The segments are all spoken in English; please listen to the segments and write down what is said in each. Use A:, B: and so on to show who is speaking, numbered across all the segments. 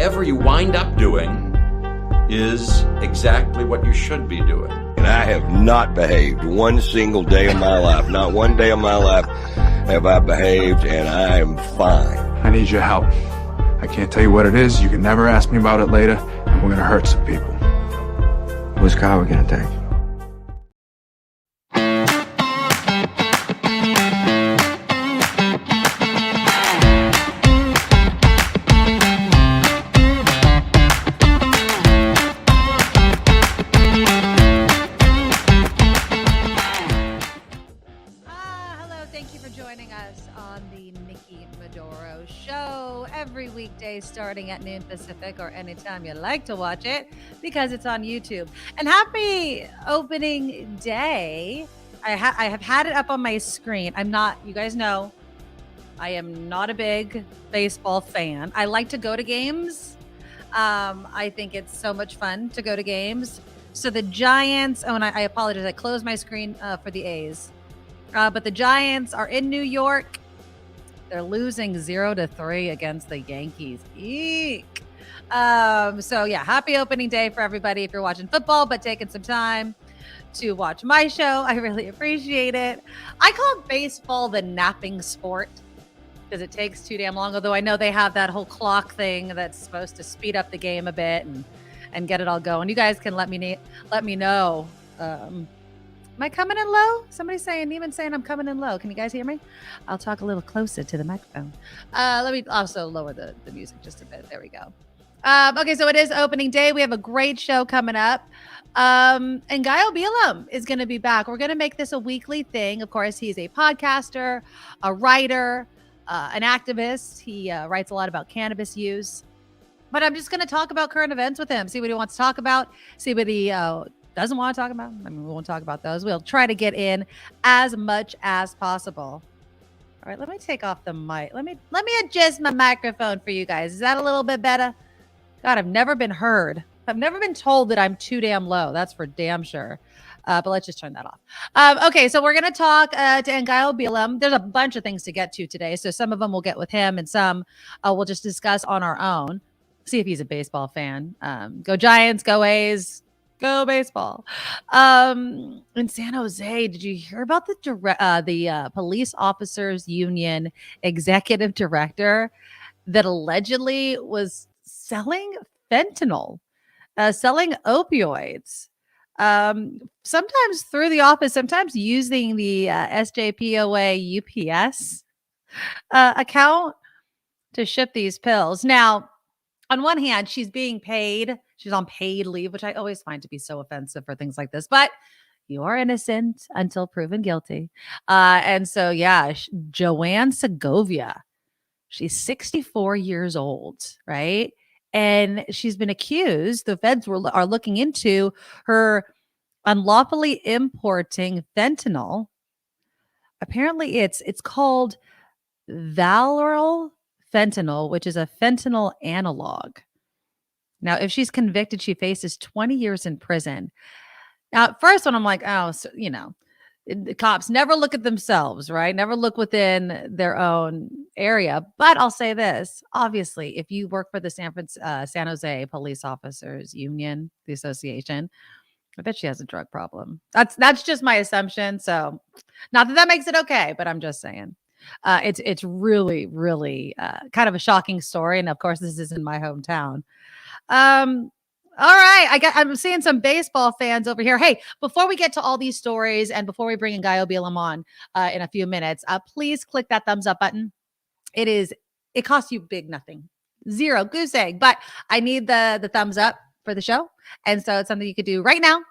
A: whatever you wind up doing is exactly what you should be doing.
B: And I have not behaved one single day of my life. Not one day of my life have I behaved, and I am fine.
C: I need your help. I can't tell you what it is. You can never ask me about it later, and we're going to hurt some people.
D: Whose car are we going to take?
E: Nikki Medoro Show every weekday starting at noon Pacific or anytime you like to watch it because it's on YouTube. And happy opening day. I have had it up on my screen. You guys know, I am not a big baseball fan. I like to go to games. I think it's so much fun to go to games. So the Giants, and I apologize, I closed my screen for the A's. But the Giants are in New York. They're losing 0-3 against the Yankees. Eek. So yeah, happy opening day for everybody if you're watching football, but taking some time to watch my show. I really appreciate it. I call baseball the napping sport because it takes too damn long. Although I know they have that whole clock thing that's supposed to speed up the game a bit and get it all going. You guys can let me know. Am I coming in low? Somebody's saying I'm coming in low. Can you guys hear me? I'll talk a little closer to the microphone. Let me also lower the music just a bit. There we go. Okay, so it is opening day. We have a great show coming up. And Ngaio Bealum is going to be back. We're going to make this a weekly thing. Of course, he's a podcaster, a writer, an activist. He writes a lot about cannabis use. But I'm just going to talk about current events with him, see what he wants to talk about, see what he doesn't want to talk about. I mean, we won't talk about those. We'll try to get in as much as possible. All right, let me take off the mic. Let me adjust my microphone for you guys. Is that a little bit better? God, I've never been heard. I've never been told that I'm too damn low. That's for damn sure. But let's just turn that off. Okay, so we're going to talk to Ngaio Bealum. There's a bunch of things to get to today. So some of them we'll get with him and some we'll just discuss on our own. See if he's a baseball fan. Go Giants, go A's. Go baseball. In San Jose, did you hear about the police officers union executive director that allegedly was selling fentanyl, selling opioids, sometimes through the office, sometimes using the SJPOA UPS account to ship these pills. Now, on one hand, she's being paid. She's on paid leave, which I always find to be so offensive for things like this. But you are innocent until proven guilty. And so, yeah, Joanne Segovia, she's 64 years old, right? And she's been accused. The feds are looking into her unlawfully importing fentanyl. Apparently, it's called Valoryl fentanyl, which is a fentanyl analog. Now, if she's convicted, she faces 20 years in prison. Now, at first when I'm like, oh, so, the cops never look at themselves, right? Never look within their own area. But I'll say this, obviously, if you work for the San Jose Police Officers Union, the association, I bet she has a drug problem. That's just my assumption. So not that makes it okay, but I'm just saying. It's really, really kind of a shocking story. And of course, this is in my hometown. All right. I'm seeing some baseball fans over here. Hey, before we get to all these stories and before we bring in Ngaio Bealum on in a few minutes, please click that thumbs up button. It costs you big nothing. Zero goose egg, but I need the thumbs up for the show. And so it's something you could do right now.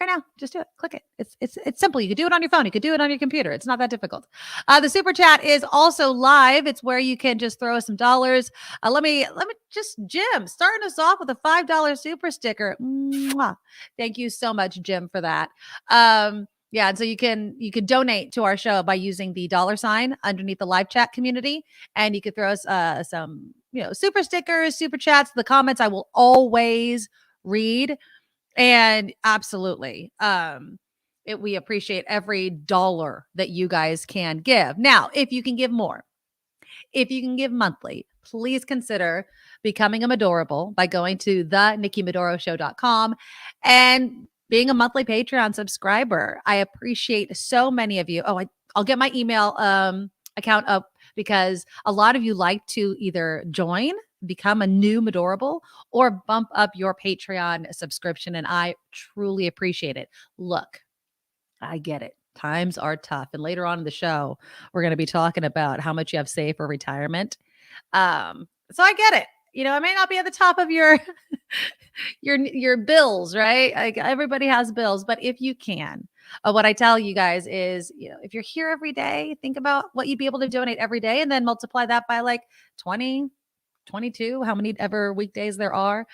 E: Right now, just do it. Click it. It's simple. You could do it on your phone. You could do it on your computer. It's not that difficult. The super chat is also live. It's where you can just throw us some dollars. Let me just Jim starting us off with a $5 super sticker. Mwah. Thank you so much, Jim, for that. Yeah, and so you can donate to our show by using the $ underneath the live chat community, and you could throw us some super stickers, super chats. The comments I will always read. And absolutely, we appreciate every dollar that you guys can give. Now, if you can give more, if you can give monthly, please consider becoming a Medorable by going to thenikkimedoroshow.com and being a monthly Patreon subscriber. I appreciate so many of you. Oh, I'll get my email account up because a lot of you like to either join, become a new Medorable, or bump up your Patreon subscription. And I truly appreciate it. Look, I get it. Times are tough. And later on in the show, we're going to be talking about how much you have saved for retirement. So I get it. You know, I may not be at the top of your your bills, right? Like everybody has bills, but if you can, what I tell you guys is, you know, if you're here every day, think about what you'd be able to donate every day and then multiply that by like 20, 22, how many ever weekdays there are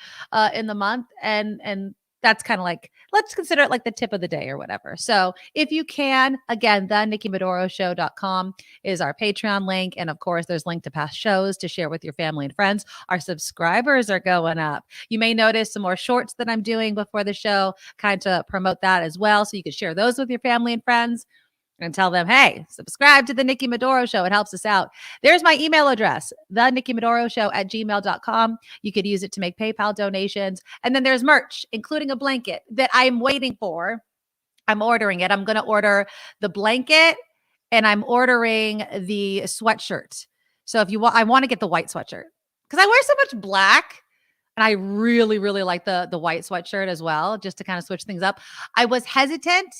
E: in the month. And that's kind of like, let's consider it like the tip of the day or whatever. So if you can, again, the nikkimedoroshow.com is our Patreon link. And of course, there's link to past shows to share with your family and friends. Our subscribers are going up. You may notice some more shorts that I'm doing before the show, kind of promote that as well. So you can share those with your family and friends and tell them, hey, subscribe to the Nikki Medoro Show. It helps us out. There's my email address, thenikkimedoroshow@gmail.com. You could use it to make PayPal donations. And then there's merch, including a blanket that I'm waiting for. I'm ordering it. I'm going to order the blanket and I'm ordering the sweatshirt. So if you want, I want to get the white sweatshirt because I wear so much black. And I really, really like the white sweatshirt as well, just to kind of switch things up. I was hesitant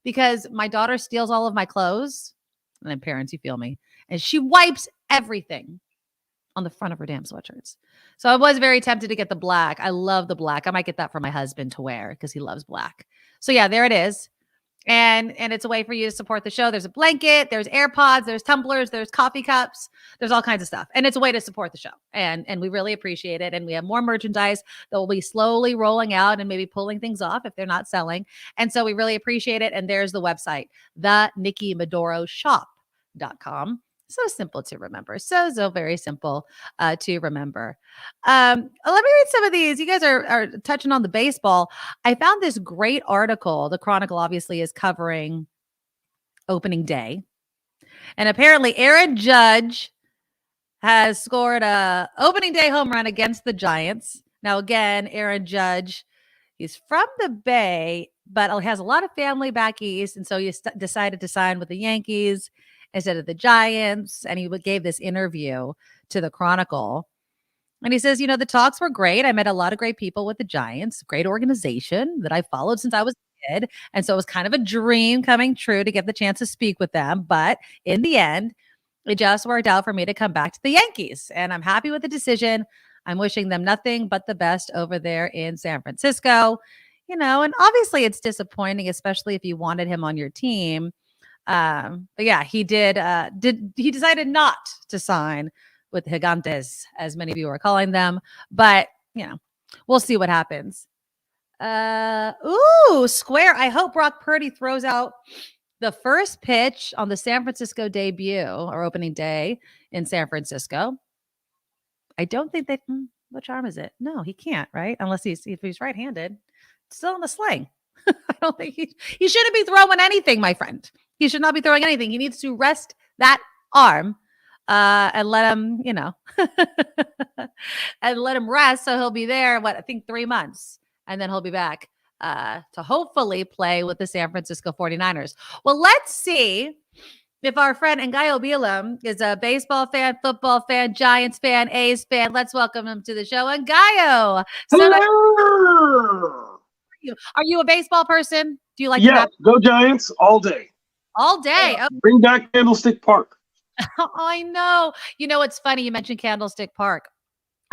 E: because my daughter steals all of my clothes. And then parents, you feel me. And she wipes everything on the front of her damn sweatshirts. So I was very tempted to get the black. I love the black. I might get that for my husband to wear because he loves black. So yeah, there it is. And it's a way for you to support the show. There's a blanket, there's AirPods, there's tumblers, there's coffee cups, there's all kinds of stuff. And it's a way to support the show. And we really appreciate it. And we have more merchandise that will be slowly rolling out and maybe pulling things off if they're not selling. And so we really appreciate it. And there's the website, thenikkimedoroshop.com. So simple to remember. So very simple to remember. Let me read some of these. You guys are touching on the baseball. I found this great article. The Chronicle obviously is covering opening day. And apparently Aaron Judge has scored a opening day home run against the Giants. Now, again, Aaron Judge, he's from the Bay, but has a lot of family back east. And so he decided to sign with the Yankees instead of the Giants. And he gave this interview to the Chronicle. And he says, you know, the talks were great. I met a lot of great people with the Giants, great organization that I followed since I was a kid. And so it was kind of a dream coming true to get the chance to speak with them. But in the end, it just worked out for me to come back to the Yankees. And I'm happy with the decision. I'm wishing them nothing but the best over there in San Francisco. You know, and obviously it's disappointing, especially if you wanted him on your team. But yeah, he he decided not to sign with Gigantes, as many of you are calling them, but you know, we'll see what happens. Square. I hope Brock Purdy throws out the first pitch on the San Francisco debut or opening day in San Francisco. I don't think what charm is it? No, he can't, right? Unless if he's right-handed, still in the sling. I don't think he shouldn't be throwing anything, my friend. He should not be throwing anything. He needs to rest that arm and let him, you know, and let him rest. So he'll be there, I think 3 months. And then he'll be back to hopefully play with the San Francisco 49ers. Well, let's see if our friend Ngaio Bealum is a baseball fan, football fan, Giants fan, A's fan. Let's welcome him to the show. Ngaio.
F: Hello.
E: Are you a baseball person? Do you like
F: go Giants all day.
E: All day.
F: Bring back Candlestick Park.
E: I know. You know, it's funny. You mentioned Candlestick Park.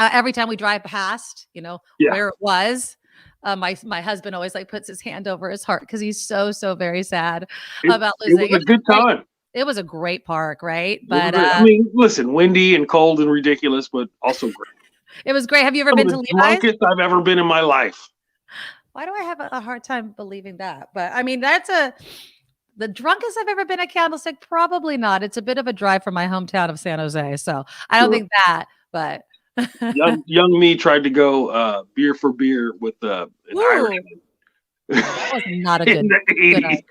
E: Every time we drive past, you know, where it was, my husband always puts his hand over his heart because he's so very sad about losing.
F: It was a good time.
E: It was a great park, right? But
F: I mean, listen, windy and cold and ridiculous, but also great.
E: It was great. Have you ever been to Levi's?
F: Drunkest I've ever been in my life.
E: Why do I have a hard time believing that? But I mean, the drunkest I've ever been at Candlestick? Probably not. It's a bit of a drive from my hometown of San Jose. So I don't think that, but.
F: young me tried to go beer for beer with an Irishman.
E: That was not a good idea.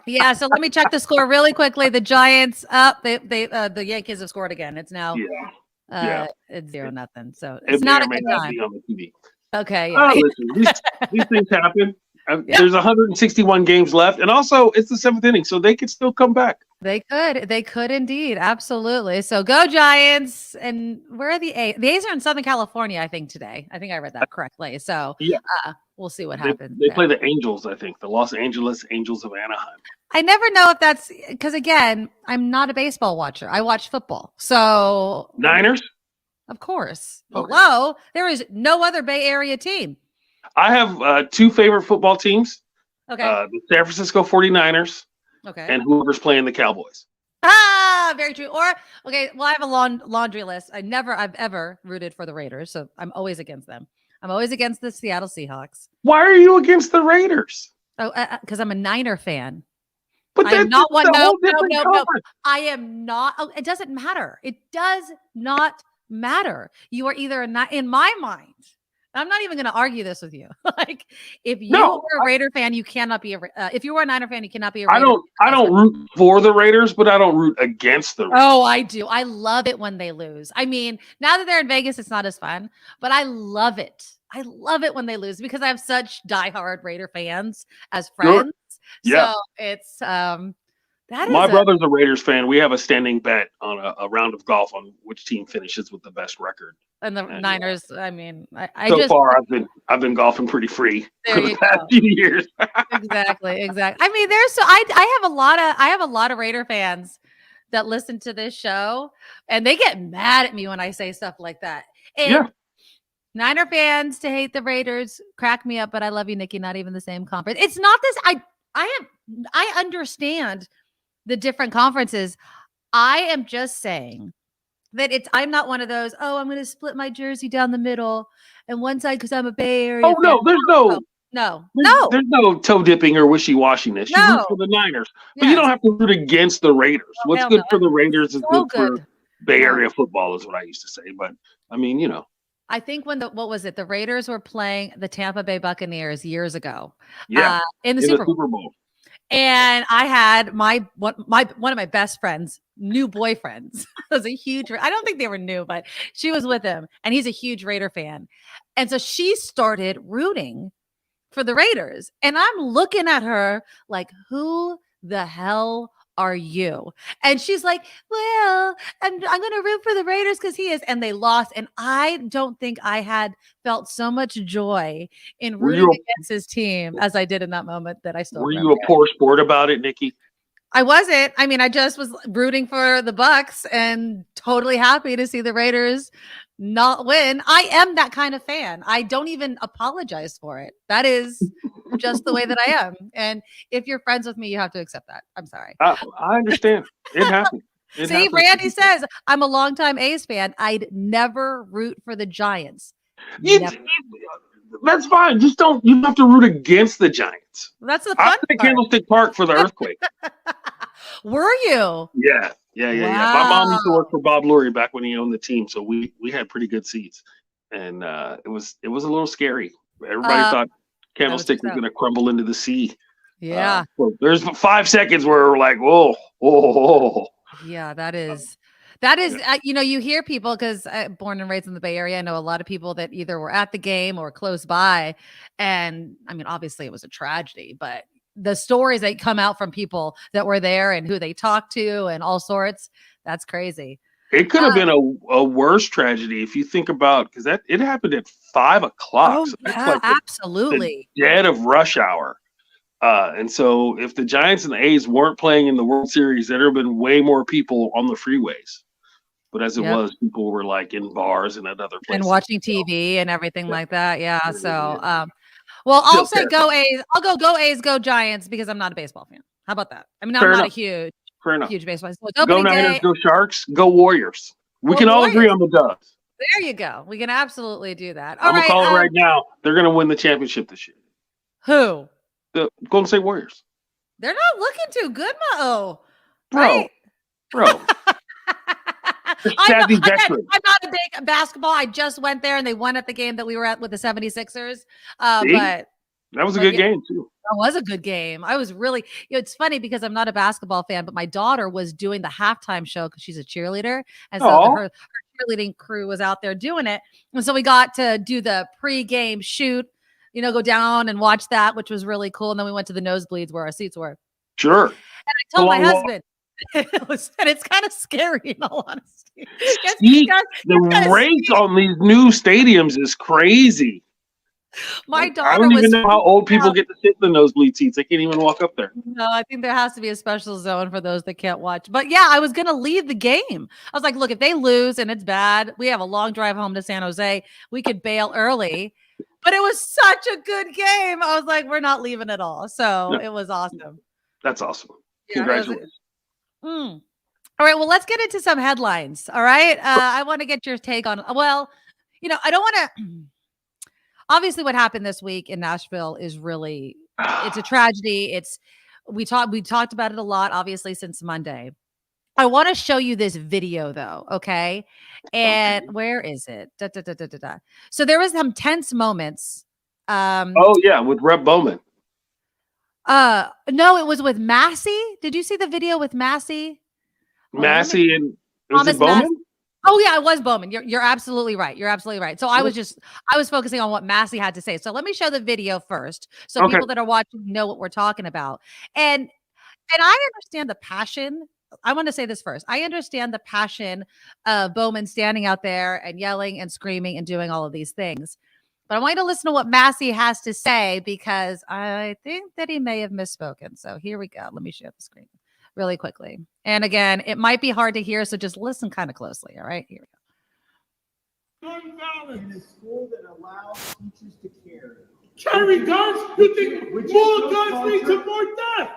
E: Yeah, so let me check the score really quickly. The Giants up. The Yankees have scored again. It's now It's 0-0. So
F: It
E: it's
F: may
E: not
F: or
E: a
F: may
E: good
F: not
E: time.
F: be on the TV.
E: Okay, yeah.
F: Listen, these things happen.
E: Yeah.
F: There's 161 games left, and also it's the 7th inning, so they could still come back.
E: They could indeed, absolutely. So go Giants! And where are the A's? The A's are in Southern California, I think today. I think I read that correctly. So
F: Yeah,
E: we'll see what happens.
F: They play the Angels, I think, the Los Angeles Angels of Anaheim.
E: I never know if that's because, again, I'm not a baseball watcher. I watch football. So
F: Niners,
E: of course.
F: Okay.
E: Hello, there is no other Bay Area team.
F: I have 2 favorite football teams.
E: Okay.
F: The San Francisco 49ers.
E: Okay.
F: And whoever's playing the Cowboys.
E: Very true. Or okay, well, I have a laundry list. I've ever rooted for the Raiders, so I'm always against them. I'm always against the Seattle Seahawks.
F: Why are you against the Raiders?
E: Oh, because I'm a Niner fan.
F: But
E: I am not one. No.
F: conference.
E: I am not. Oh, it doesn't matter. It does not matter. You are either in my mind. I'm not even going to argue this with you. Like, if you were a Raider fan, you cannot be if you were a Niner fan, you cannot be a Raider.
F: I don't root for the Raiders, but I don't root against the Raiders.
E: Oh, I do. I love it when they lose. I mean, now that they're in Vegas, it's not as fun, but I love it. I love it when they lose because I have such diehard Raider fans as friends.
F: Yeah.
E: So it's
F: my brother's a Raiders fan. We have a standing bet on a round of golf on which team finishes with the best record.
E: And the Niners, I mean,
F: so far I've been golfing pretty free for the past few years.
E: Exactly. I mean, I have a lot of Raider fans that listen to this show, and they get mad at me when I say stuff like that. And Niner fans to hate the Raiders crack me up, but I love you, Nikki. Not even the same conference. It's not this. I understand the different conferences. I am just saying that I'm not one of those, I'm going to split my jersey down the middle and one side because I'm a Bay Area.
F: Oh, no, there's there's no toe dipping or wishy-washiness. You root for the Niners, but you don't have to root against the Raiders. What's good for the Raiders is good for Bay Area football is what I used to say. But I mean,
E: I think when the Raiders were playing the Tampa Bay Buccaneers years ago, in the Super Bowl. And I had one of my best friends, new boyfriends, was a huge, I don't think they were new, but she was with him and he's a huge Raider fan. And so she started rooting for the Raiders. And I'm looking at her like, who the hell are you? And she's like, well, I'm going to root for the Raiders because he is. And they lost. And I don't think I had felt so much joy in rooting against his team as I did in that moment that I still remember.
F: Were you a poor sport about it, Nikki?
E: I wasn't. I mean, I just was rooting for the Bucks and totally happy to see the Raiders not win. I am that kind of fan. I don't even apologize for it. That is just the way that I am. And if you're friends with me, you have to accept that. I'm sorry.
F: I understand. It happened.
E: See, Randy says, I'm a longtime A's fan. I'd never root for the Giants.
F: That's fine. You don't have to root against the Giants.
E: That's the fun
F: I was at Candlestick Park for the earthquake.
E: Were you?
F: Yeah. My mom used to work for Bob Lurie back when he owned the team, so we had pretty good seats, and it was a little scary. Everybody thought Candlestick was going to crumble into the sea.
E: Yeah.
F: So there's 5 seconds where we're like, whoa.
E: Yeah, that is. You hear people because born and raised in the Bay Area, I know a lot of people that either were at the game or close by. And I mean, obviously it was a tragedy, but the stories that come out from people that were there and who they talked to and all sorts, that's crazy.
F: It could have been a worse tragedy if you think about, because it happened at 5 o'clock.
E: Oh,
F: so
E: yeah, like
F: absolutely. The dead of rush hour. And so if the Giants and the A's weren't playing in the World Series, there'd have been way more people on the freeways. But as it was, people were like in bars and at other places.
E: And watching TV and everything like that. Yeah. So, well, I'll say go A's. I'll go A's, go Giants because I'm not a baseball fan. How about that? I mean, I'm not a huge baseball fan. So
F: go Niners, go Sharks, go Warriors. We can all agree on the Dubs.
E: There you go. We can absolutely do that.
F: I'm going to call it right now. They're going to win the championship this year.
E: Who?
F: The Golden State Warriors.
E: They're not looking too good,
F: Bro.
E: I'm not a big basketball. I just went there and they won at the game that we were at with the 76ers. But
F: that was a good game too.
E: That was a good game. I was really, it's funny because I'm not a basketball fan, but my daughter was doing the halftime show because she's a cheerleader. And so her cheerleading crew was out there doing it. And so we got to do the pre-game shoot, go down and watch that, which was really cool. And then we went to the nosebleeds where our seats were.
F: Sure.
E: And I told my husband, and it's kind of scary in all honesty.
F: The rate on these new stadiums is crazy.
E: My daughter
F: I don't even know how old people get to sit in the nosebleed seats. They can't even walk up there.
E: No, I think there has to be a special zone for those that can't watch. But yeah, I was going to leave the game. I was like, look, if they lose and it's bad, we have a long drive home to San Jose. We could bail early. But it was such a good game. I was like, we're not leaving at all. So It was awesome.
F: That's awesome.
E: Yeah,
F: congratulations.
E: All right. Well, let's get into some headlines. All right. I want to get your take on, well, I don't want to. Obviously, what happened this week in Nashville is really, it's a tragedy. We talked about it a lot, obviously, since Monday. I want to show you this video, though, okay? And where is it? So there was some tense moments.
F: With Rep Bowman.
E: No, it was with Massey. Did you see the video with Massey?
F: Massey and was it Bowman?
E: Oh yeah, it was Bowman. You're absolutely right. You're absolutely right. So I was focusing on what Massey had to say. So let me show the video first, so people that are watching know what we're talking about. And I understand the passion. I want to say this first. I understand the passion of Bowman standing out there and yelling and screaming and doing all of these things. But I want you to listen to what Massey has to say, because I think that he may have misspoken. So here we go. Let me share the screen really quickly. And again, it might be hard to hear, so just listen kind of closely. All right, here we go.
G: Gun violence in a school that allows teachers to carry guns. You think more guns lead to more death?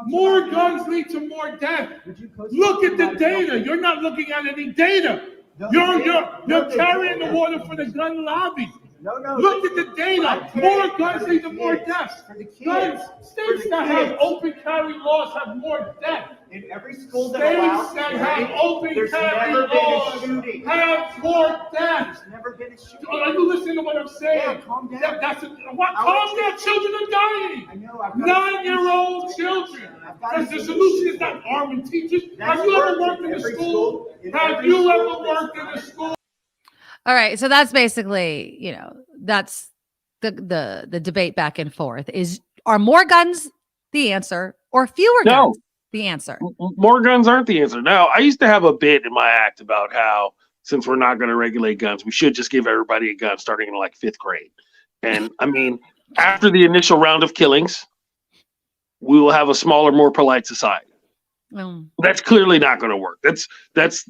G: More guns lead to more death. Look at the data. You're not looking at any data. You're carrying the water for the gun lobby. No. Look at the data. More guns lead to more deaths. Guns, states that have open carry laws have more deaths.
H: In every school
G: that have open carry laws have more deaths.
H: There's never been a shooting.
G: Are you listening to what I'm saying?
H: Yeah, calm down.
G: Calm down. Children are dying.
H: I know.
G: 9-year-old children. Because the solution is not arming teachers. Have you ever worked in a school? Have you ever worked in a school?
E: All right, so that's basically, that's the debate back and forth. Are more guns the answer, or fewer guns the answer?
F: More guns aren't the answer. Now, I used to have a bit in my act about how, since we're not going to regulate guns, we should just give everybody a gun starting in like 5th grade. And I mean, after the initial round of killings, we will have a smaller, more polite society. That's clearly not going to work. That's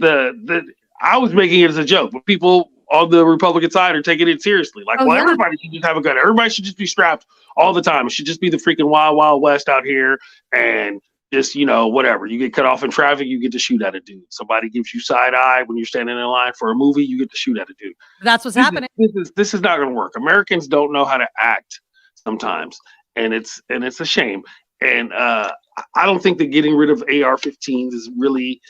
F: I was making it as a joke, but people on the Republican side are taking it seriously. Like, everybody should just have a gun. Everybody should just be strapped all the time. It should just be the freaking wild, wild west out here. And just, whatever. You get cut off in traffic, you get to shoot at a dude. Somebody gives you side eye when you're standing in line for a movie, you get to shoot at a dude.
E: That's what's happening.
F: This is not going to work. Americans don't know how to act sometimes. And it's a shame. And I don't think that getting rid of AR-15s is really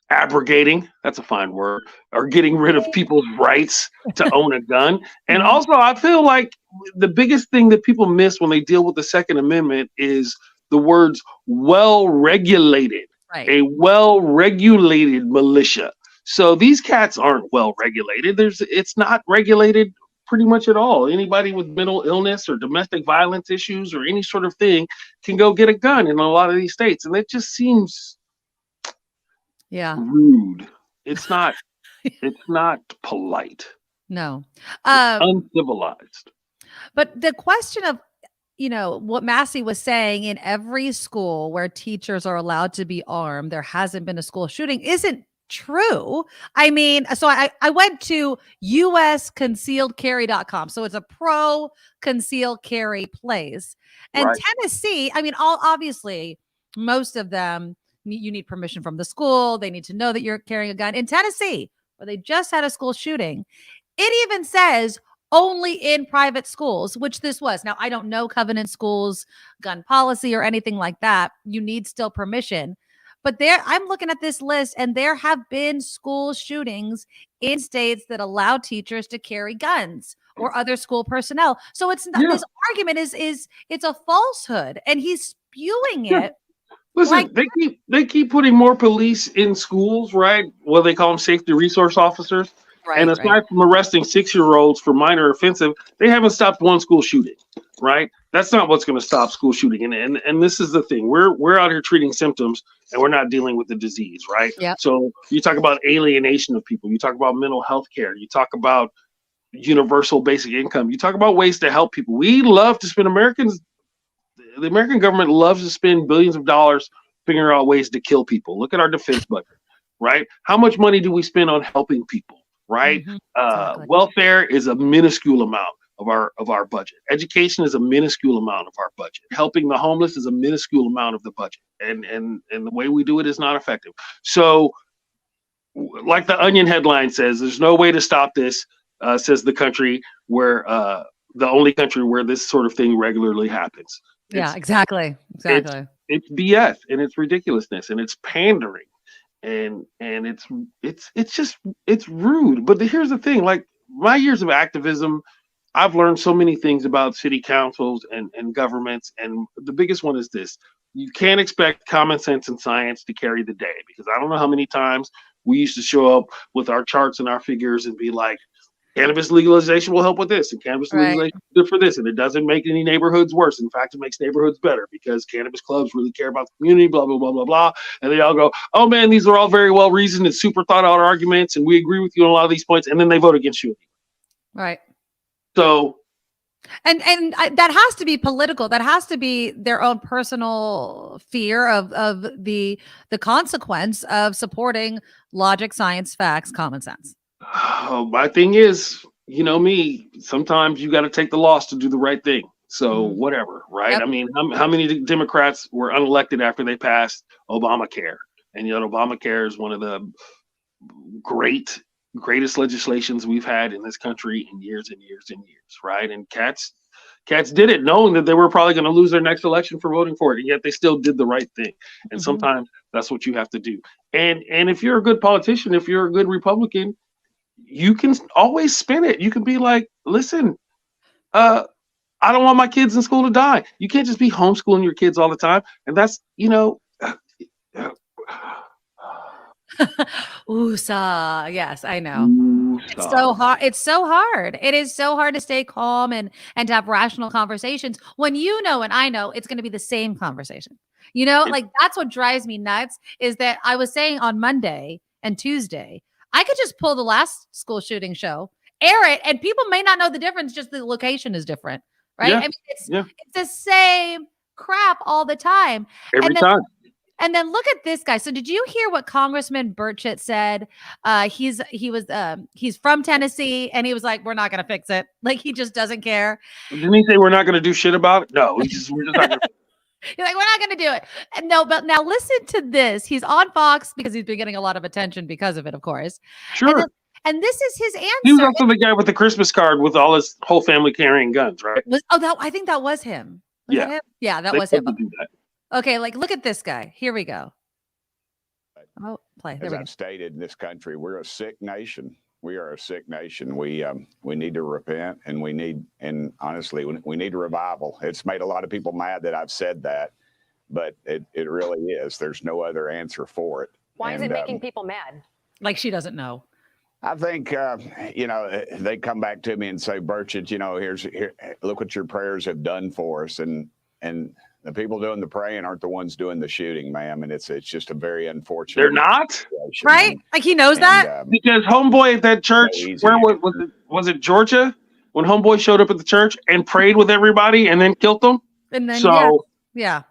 F: abrogating, that's a fine word, or getting rid of people's rights to own a gun. And also, I feel like the biggest thing that people miss when they deal with the Second Amendment is the words well-regulated, a well-regulated militia. So these cats aren't well-regulated. It's not regulated pretty much at all. Anybody with mental illness or domestic violence issues or any sort of thing can go get a gun in a lot of these states. And it just seems rude. It's not polite.
E: No.
F: Uncivilized.
E: But the question of, what Massey was saying, in every school where teachers are allowed to be armed, there hasn't been a school shooting, isn't true. I mean, so I went to usconcealedcarry.com. So it's a pro concealed carry place. And Tennessee, I mean, obviously, most of them, you need permission from the school. They need to know that you're carrying a gun. In Tennessee, where they just had a school shooting, it even says only in private schools, which this was. Now, I don't know Covenant Schools gun policy or anything like that. You need still permission. But I'm looking at this list, and there have been school shootings in states that allow teachers to carry guns or other school personnel. So it's not, this argument is it's a falsehood, and he's spewing it
F: Listen, they keep putting more police in schools, right? Well, they call them safety resource officers.
E: Right,
F: and aside from arresting 6-year-olds for minor offensive, they haven't stopped one school shooting, right? That's not what's going to stop school shooting. And this is the thing. We're out here treating symptoms and we're not dealing with the disease, right?
E: Yep.
F: So you talk about alienation of people. You talk about mental health care. You talk about universal basic income. You talk about ways to help people. We love to spend the American government loves to spend billions of dollars figuring out ways to kill people. Look at our defense budget, right? How much money do we spend on helping people, right?
E: Exactly.
F: Welfare is a minuscule amount of our budget. Education is a minuscule amount of our budget. Helping the homeless is a minuscule amount of the budget. And the way we do it is not effective. So, like the Onion headline says, there's no way to stop this, says the country where the only country where this sort of thing regularly happens.
E: Yeah, exactly.
F: It's BS and it's ridiculousness and it's pandering and it's rude. But here's the thing: like my years of activism, I've learned so many things about city councils and governments, and the biggest one is this: you can't expect common sense and science to carry the day, because I don't know how many times we used to show up with our charts and our figures and be like, cannabis legalization will help with this, and cannabis legalization is good for this, and it doesn't make any neighborhoods worse. In fact, it makes neighborhoods better because cannabis clubs really care about the community, blah, blah, blah, blah, blah. And they all go, oh man, these are all very well reasoned and super thought out arguments, and we agree with you on a lot of these points, and then they vote against you.
E: Right.
F: So.
E: And that has to be political. That has to be their own personal fear of the consequence of supporting logic, science, facts, common sense.
F: Oh, my thing is, you know me, sometimes you got to take the loss to do the right thing. So whatever, right?
E: Yep.
F: I mean, how many Democrats were unelected after they passed Obamacare? And yet Obamacare is one of the greatest legislations we've had in this country in years and years and years, right? And cats did it knowing that they were probably going to lose their next election for voting for it, and yet they still did the right thing. And sometimes that's what you have to do. And if you're a good politician, if you're a good Republican, you can always spin it. You can be like, listen, I don't want my kids in school to die. You can't just be homeschooling your kids all the time. And that's,
E: Oosa. Yes, I know. It's so hard. It's so hard. It is so hard to stay calm and to have rational conversations when you know and I know it's going to be the same conversation. Like that's what drives me nuts, is that I was saying on Monday and Tuesday, I could just pull the last school shooting show, air it, and people may not know the difference. Just the location is different, right?
F: Yeah.
E: I mean, it's the same crap all the time.
F: Every time.
E: And then look at this guy. So did you hear what Congressman Burchett said? He's from Tennessee, and he was like, "We're not going to fix it." Like he just doesn't care.
F: Didn't he say we're not going to do shit about it? No, we're just not going to.
E: You're like, we're not going to do it. And no, but now listen to this. He's on Fox because he's been getting a lot of attention because of it, of course.
F: Sure.
E: And this is his answer.
F: He was also the guy with the Christmas card with all his whole family carrying guns, right?
E: I think that was him. Was
F: yeah.
E: that him? Yeah, that
F: they
E: was him.
F: Do that.
E: Okay, like look at this guy. Here we go. Oh, play. There
H: As
E: we go.
H: I've stated, in this country, we're a sick nation. We are a sick nation. We need to repent, and honestly, we need a revival. It's made a lot of people mad that I've said that, but it really is. There's no other answer for it.
I: Why is it making people mad?
E: Like she doesn't know.
H: I think, they come back to me and say, Burchett, here, look what your prayers have done for us. And the people doing the praying aren't the ones doing the shooting, ma'am. And it's just a very unfortunate.
F: They're not?
H: Situation.
E: Right? Like he knows that?
F: Because homeboy at that church, where was it Georgia? When homeboy showed up at the church and prayed with everybody and then killed them?
E: And then, yeah.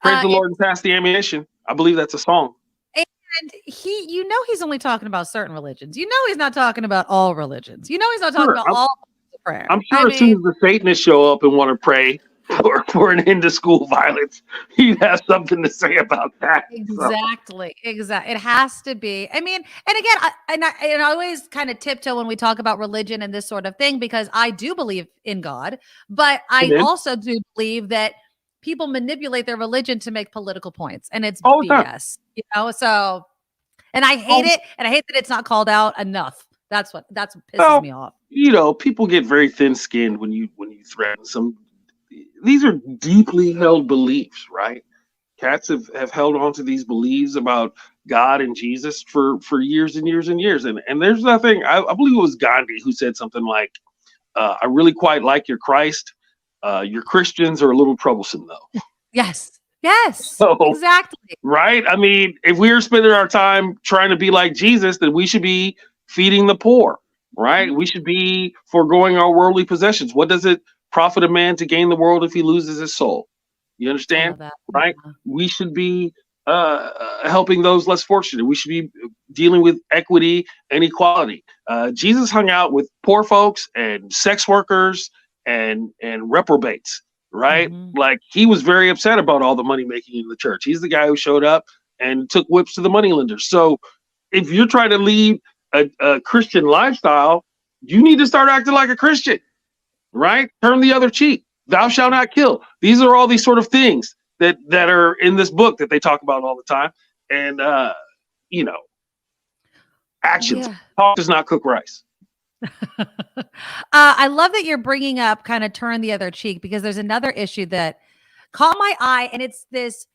F: Praise the Lord and pass the ammunition. I believe that's a song.
E: And he's only talking about certain religions. He's not talking about all religions. He's not talking about all prayer.
F: I'm sure as soon as the Satanists show up and want to pray for an end to school violence, he'd have something to say about that.
E: Exactly. It has to be. I mean, and again, I always kind of tiptoe when we talk about religion and this sort of thing, because I do believe in God, but I also do believe that people manipulate their religion to make political points, and it's BS, so, and I hate it. And I hate that it's not called out enough. That's what pisses me off.
F: People get very thin skinned when you threaten some, these are deeply held beliefs, right? Cats have held on to these beliefs about God and Jesus for years and years and years. And there's nothing, I believe it was Gandhi who said something like, I really quite like your Christ. Your Christians are a little troublesome, though.
E: Yes. Yes.
F: So,
E: exactly.
F: Right? I mean, if we're spending our time trying to be like Jesus, then we should be feeding the poor, right? We should be foregoing our worldly possessions. What does it profit a man to gain the world if he loses his soul? You understand? Right? We should be helping those less fortunate. We should be dealing with equity and equality. Jesus hung out with poor folks and sex workers and reprobates, right? Like, he was very upset about all the money making in the church. He's the guy who showed up and took whips to the moneylenders. So if you're trying to lead a Christian lifestyle, you need to start acting like a Christian, right? Turn the other cheek. Thou shalt not kill. These are all these sort of things that are in this book that they talk about all the time. And, actions.
E: Yeah.
F: Talk does not cook rice.
E: I love that you're bringing up kind of turn the other cheek, because there's another issue that caught my eye, and it's this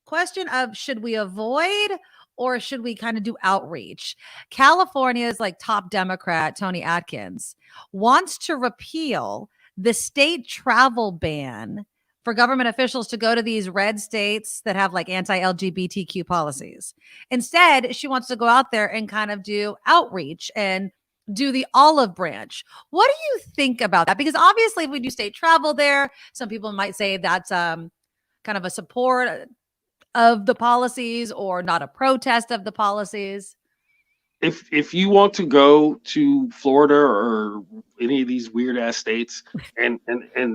E: question of, should we avoid or should we kind of do outreach? California's like top Democrat, Tony Atkins, wants to repeal the state travel ban for government officials to go to these red states that have like anti-LGBTQ policies. Instead, she wants to go out there and kind of do outreach and do the olive branch. What do you think about that? Because obviously if we do state travel there, some people might say that's kind of a support of the policies or not a protest of the policies.
F: If you want to go to Florida or any of these weird ass states, and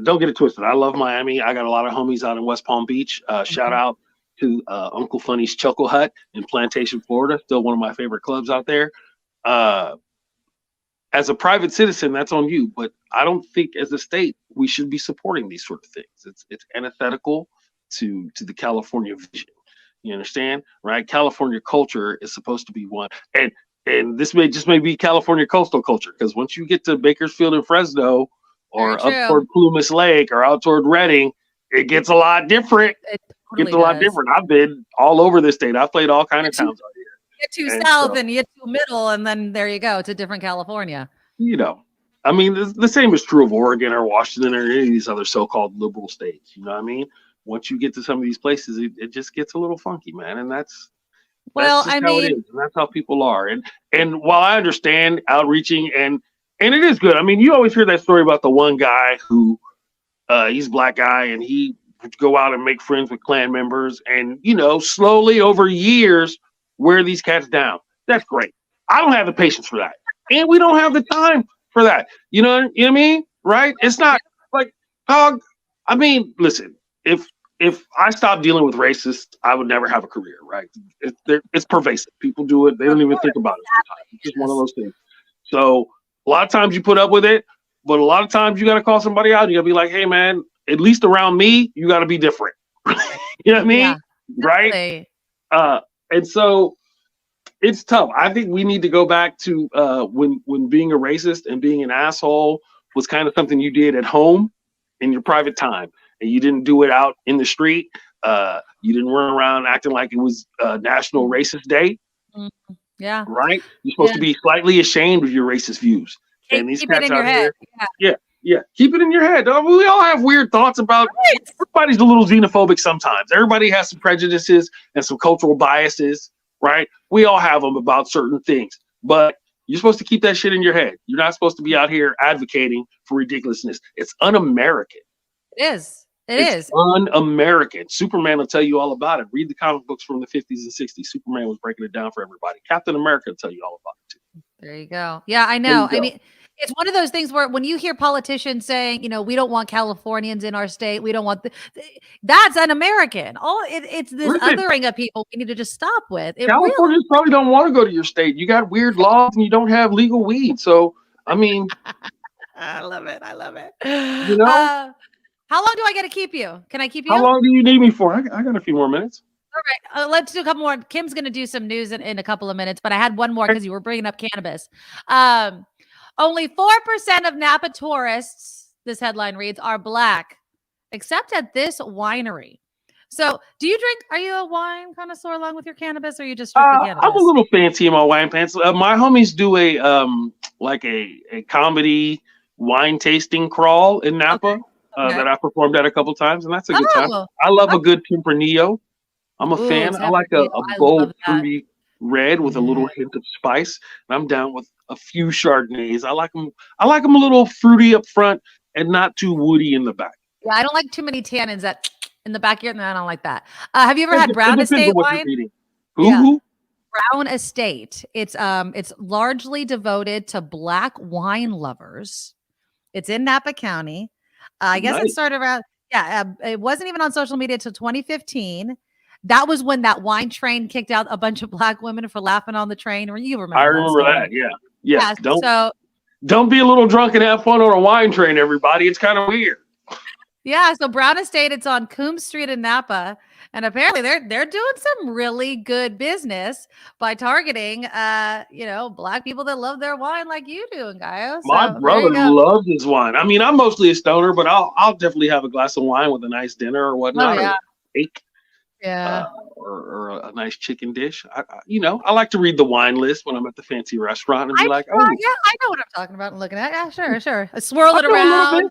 F: don't get it twisted, I love Miami. I got a lot of homies out in West Palm Beach. Shout out to Uncle Funny's Chuckle Hut in Plantation, Florida. Still one of my favorite clubs out there. As a private citizen, that's on you. But I don't think as a state we should be supporting these sort of things. It's antithetical to the California vision. You understand, right? California culture is supposed to be one, and this may be California coastal culture, because once you get to Bakersfield and Fresno, or up toward Plumas Lake, or out toward Redding, it gets a lot different. It totally gets a lot different. I've been all over the state. I've played all kinds of towns out here.
E: Get to south and you get to middle, and then there you go. It's a different California.
F: I mean, the same is true of Oregon or Washington or any of these other so-called liberal states. You know what I mean? Once you get to some of these places, it just gets a little funky, man. And that's how it is, and that's how people are. And while I understand outreaching and it is good. I mean, you always hear that story about the one guy who he's a black guy, and he would go out and make friends with Klan members, and slowly over years wear these cats down. That's great. I don't have the patience for that, and we don't have the time for that. You know what I mean? Right? It's not like, I mean, listen, if I stopped dealing with racists, I would never have a career, right? It's pervasive. People do it. They don't even think about it sometimes. It's just one of those things. So a lot of times you put up with it, but a lot of times you got to call somebody out. You got to be like, hey, man, at least around me, you got to be different. You know what I mean? Yeah, right? And so it's tough. I think we need to go back to when being a racist and being an asshole was kind of something you did at home in your private time, and you didn't do it out in the street. You didn't run around acting like it was National Racist Day. Mm-hmm.
E: Yeah.
F: Right? You're supposed to be slightly ashamed of your racist views. And these cats out here. Yeah. Keep it in your head. We all have weird thoughts about everybody's a little xenophobic sometimes. Everybody has some prejudices and some cultural biases, right? We all have them about certain things. But you're supposed to keep that shit in your head. You're not supposed to be out here advocating for ridiculousness. It's un-American.
E: It is. It's
F: un-American. Superman will tell you all about it. Read the comic books from the 50s and 60s. Superman was breaking it down for everybody. Captain America will tell you all about it too.
E: There you go. Yeah, I know. I mean, it's one of those things where when you hear politicians saying, we don't want Californians in our state, we don't want that's un-American. It's this othering of people we need to just stop with.
F: Californians probably don't want to go to your state. You got weird laws and you don't have legal weed. So, I mean,
E: I love it.
F: How
E: long do I get to keep you? Can I keep you?
F: How long do you need me for? I got a few more minutes.
E: All right. Let's do a couple more. Kim's going to do some news in a couple of minutes, but I had one more because you were bringing up cannabis. Only 4% of Napa tourists, this headline reads, are Black, except at this winery. So, do you drink? Are you a wine connoisseur along with your cannabis, or are you just strictly cannabis?
F: I'm a little fancy in my wine pants. My homies do a comedy wine tasting crawl in Napa that I performed at a couple times, and that's a good time. I love a good Tempranillo. I'm a fan. I like a bold, fruity red with a little hint of spice. And I'm down with a few Chardonnays. I like them a little fruity up front and not too woody in the back.
E: Yeah, I don't like too many tannins that in the back of your neck. I don't like that. Have you ever had Brown Estate wine?
F: Who?
E: Brown Estate. It's largely devoted to Black wine lovers. It's in Napa County. I guess it started around. It wasn't even on social media until 2015. That was when that wine train kicked out a bunch of Black women for laughing on the train. Or you remember?
F: I remember that. Yeah. Don't be a little drunk and have fun on a wine train, everybody. It's kind of weird.
E: Yeah. So Brown Estate, it's on Coombs Street in Napa, and apparently they're doing some really good business by targeting, Black people that love their wine like you do, Ngaio. So,
F: my brother loves his wine. I mean, I'm mostly a stoner, but I'll definitely have a glass of wine with a nice dinner or whatnot.
E: Oh, yeah.
F: Or cake.
E: Yeah.
F: Or a nice chicken dish. I like to read the wine list when I'm at the fancy restaurant and be like,
E: I know what I'm talking about and looking at. Yeah, sure. I swirl it around.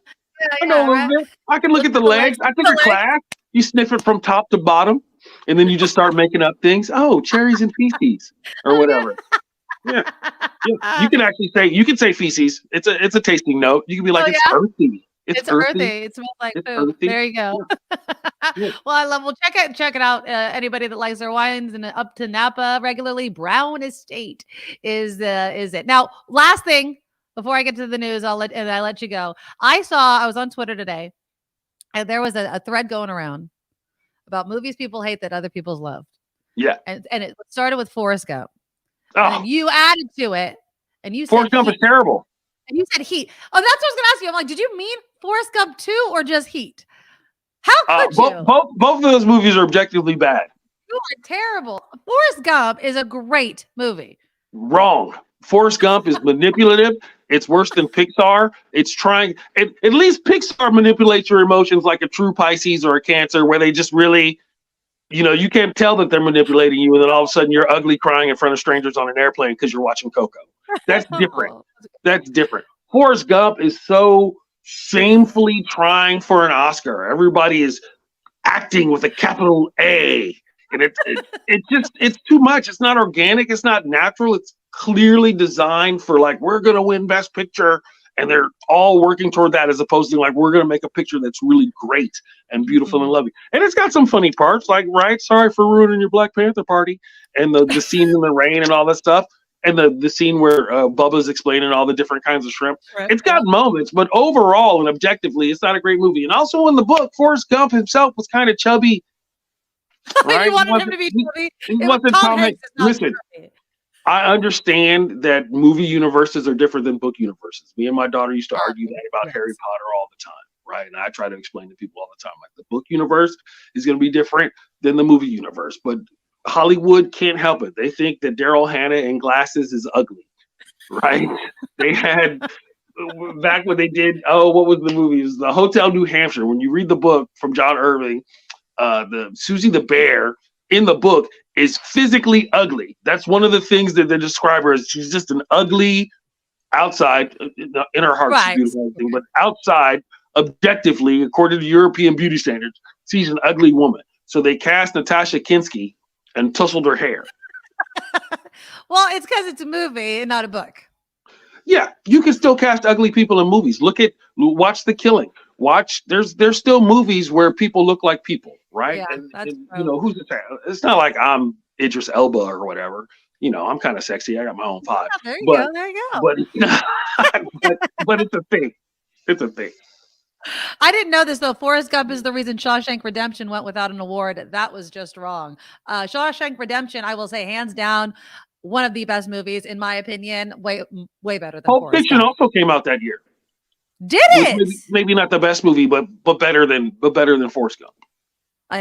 F: I know a little bit. I can look at the legs. I took a class. You sniff it from top to bottom, and then you just start making up things. Oh, cherries and feces, or whatever. Yeah. You can actually say feces. It's a tasting note. You can be like, it's earthy.
E: It's earthy. It smells like food. Earthy. There you go. Well, check it out. Anybody that likes their wines and up to Napa regularly, Brown Estate is it. Now, last thing before I get to the news, I let you go. I was on Twitter today, and there was a thread going around about movies people hate that other people loved.
F: Yeah.
E: And it started with Forrest Gump.
F: Oh.
E: And you added to it, and you said
F: Forrest Gump is terrible.
E: And you said Heat. Oh, that's what I was going to ask you. I'm like, did you mean Forrest Gump 2 or just Heat? How could you?
F: Both of those movies are objectively bad.
E: You are terrible. Forrest Gump is a great movie.
F: Wrong. Forrest Gump is manipulative. It's worse than Pixar. It's trying. At least Pixar manipulates your emotions like a true Pisces or a Cancer, where they just really, you can't tell that they're manipulating you, and then all of a sudden you're ugly crying in front of strangers on an airplane because you're watching Coco. That's different. That's different. Forrest Gump is so shamefully trying for an Oscar. Everybody is acting with a capital A, and it's too much. It's not organic. It's not natural. It's clearly designed for we're gonna win Best Picture, and they're all working toward that, as opposed to we're gonna make a picture that's really great and beautiful and lovely. And it's got some funny parts, sorry for ruining your Black Panther party, and the scene in the rain and all that stuff. And the scene where Bubba's explaining all the different kinds of shrimp. It's got moments, but overall and objectively, it's not a great movie. And also in the book, Forrest Gump himself was kind of chubby. Right?
E: You wanted him to be chubby?
F: He wasn't Tom Hanks. Listen, chubby. I understand that movie universes are different than book universes. Me and my daughter used to argue that about Harry Potter all the time, right? And I try to explain to people all the time, the book universe is going to be different than the movie universe. But Hollywood can't help it. They think that Daryl Hannah in glasses is ugly, right? They had back when they did. Oh, what was the movie? It was The Hotel New Hampshire. When you read the book from John Irving, the Susie the Bear in the book is physically ugly. That's one of the things that they describe her as. She's just an ugly outside. In her heart, she's beautiful, but outside, objectively, according to European beauty standards, she's an ugly woman. So they cast Natasha Kinski and tousled her hair.
E: Well, it's because it's a movie and not a book.
F: Yeah, you can still cast ugly people in movies. Watch The Killing. There's still movies where people look like people, right?
E: Yeah,
F: and who's the it's not like I'm Idris Elba or whatever. I'm kind of sexy. I got my own vibe.
E: Yeah, there you go.
F: But it's a thing. It's a thing.
E: I didn't know this, though. Forrest Gump is the reason Shawshank Redemption went without an award. That was just wrong. Shawshank Redemption, I will say, hands down, one of the best movies, in my opinion. Way better than
F: Pulp Fiction also came out that year.
E: Did it?
F: Maybe not the best movie, but better than Forrest Gump.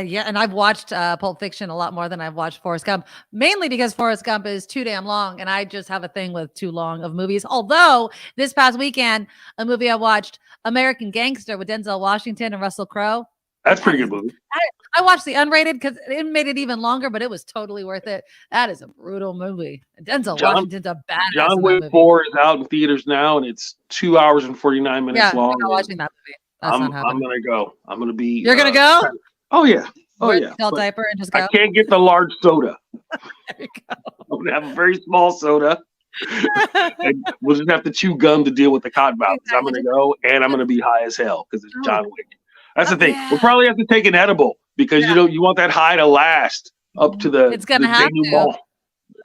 E: Yeah, and I've watched Pulp Fiction a lot more than I've watched Forrest Gump, mainly because Forrest Gump is too damn long, and I just have a thing with too long of movies. Although this past weekend, a movie I watched, American Gangster with Denzel Washington and Russell Crowe,
F: That's a pretty good movie.
E: I watched the unrated because it made it even longer, but it was totally worth it. That is a brutal movie. Denzel Washington's a badass
F: John
E: in that
F: Wick
E: movie.
F: 4 is out in theaters now, and it's 2 hours and 49 minutes long.
E: I'm not watching that movie. That's not happening.
F: I'm gonna go. I'm gonna be.
E: You're gonna go?
F: Oh yeah. Oh
E: Wear
F: yeah.
E: the diaper and just go.
F: I can't get the large soda.
E: There you go.
F: I'm gonna have a very small soda. And we'll just have to chew gum to deal with the cotton mouth. Exactly. I'm gonna go, and I'm gonna be high as hell because it's John Wick. That's the thing. Yeah. We'll probably have to take an edible because you want that high to last up to the.
E: It's gonna have to.
F: Ball.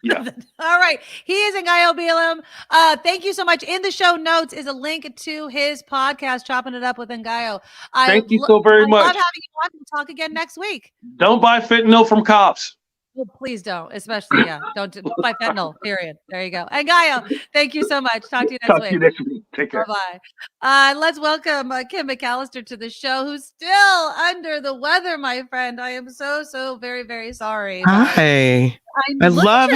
F: Yeah.
E: All right. He is Ngaio Bealum. Thank you so much. In the show notes is a link to his podcast, Chopping It Up with Ngaio.
F: Thank you so very much.
E: I love having you on. We'll talk again next week.
F: Don't buy fentanyl from cops.
E: Well, please don't. Especially, don't buy fentanyl, period. There you go. Ngaio, thank you so much. Talk to you next week.
F: Take care.
E: Bye-bye. Let's welcome Kim McAllister to the show, who's still under the weather, my friend. I am so very, very sorry.
J: Hi. I love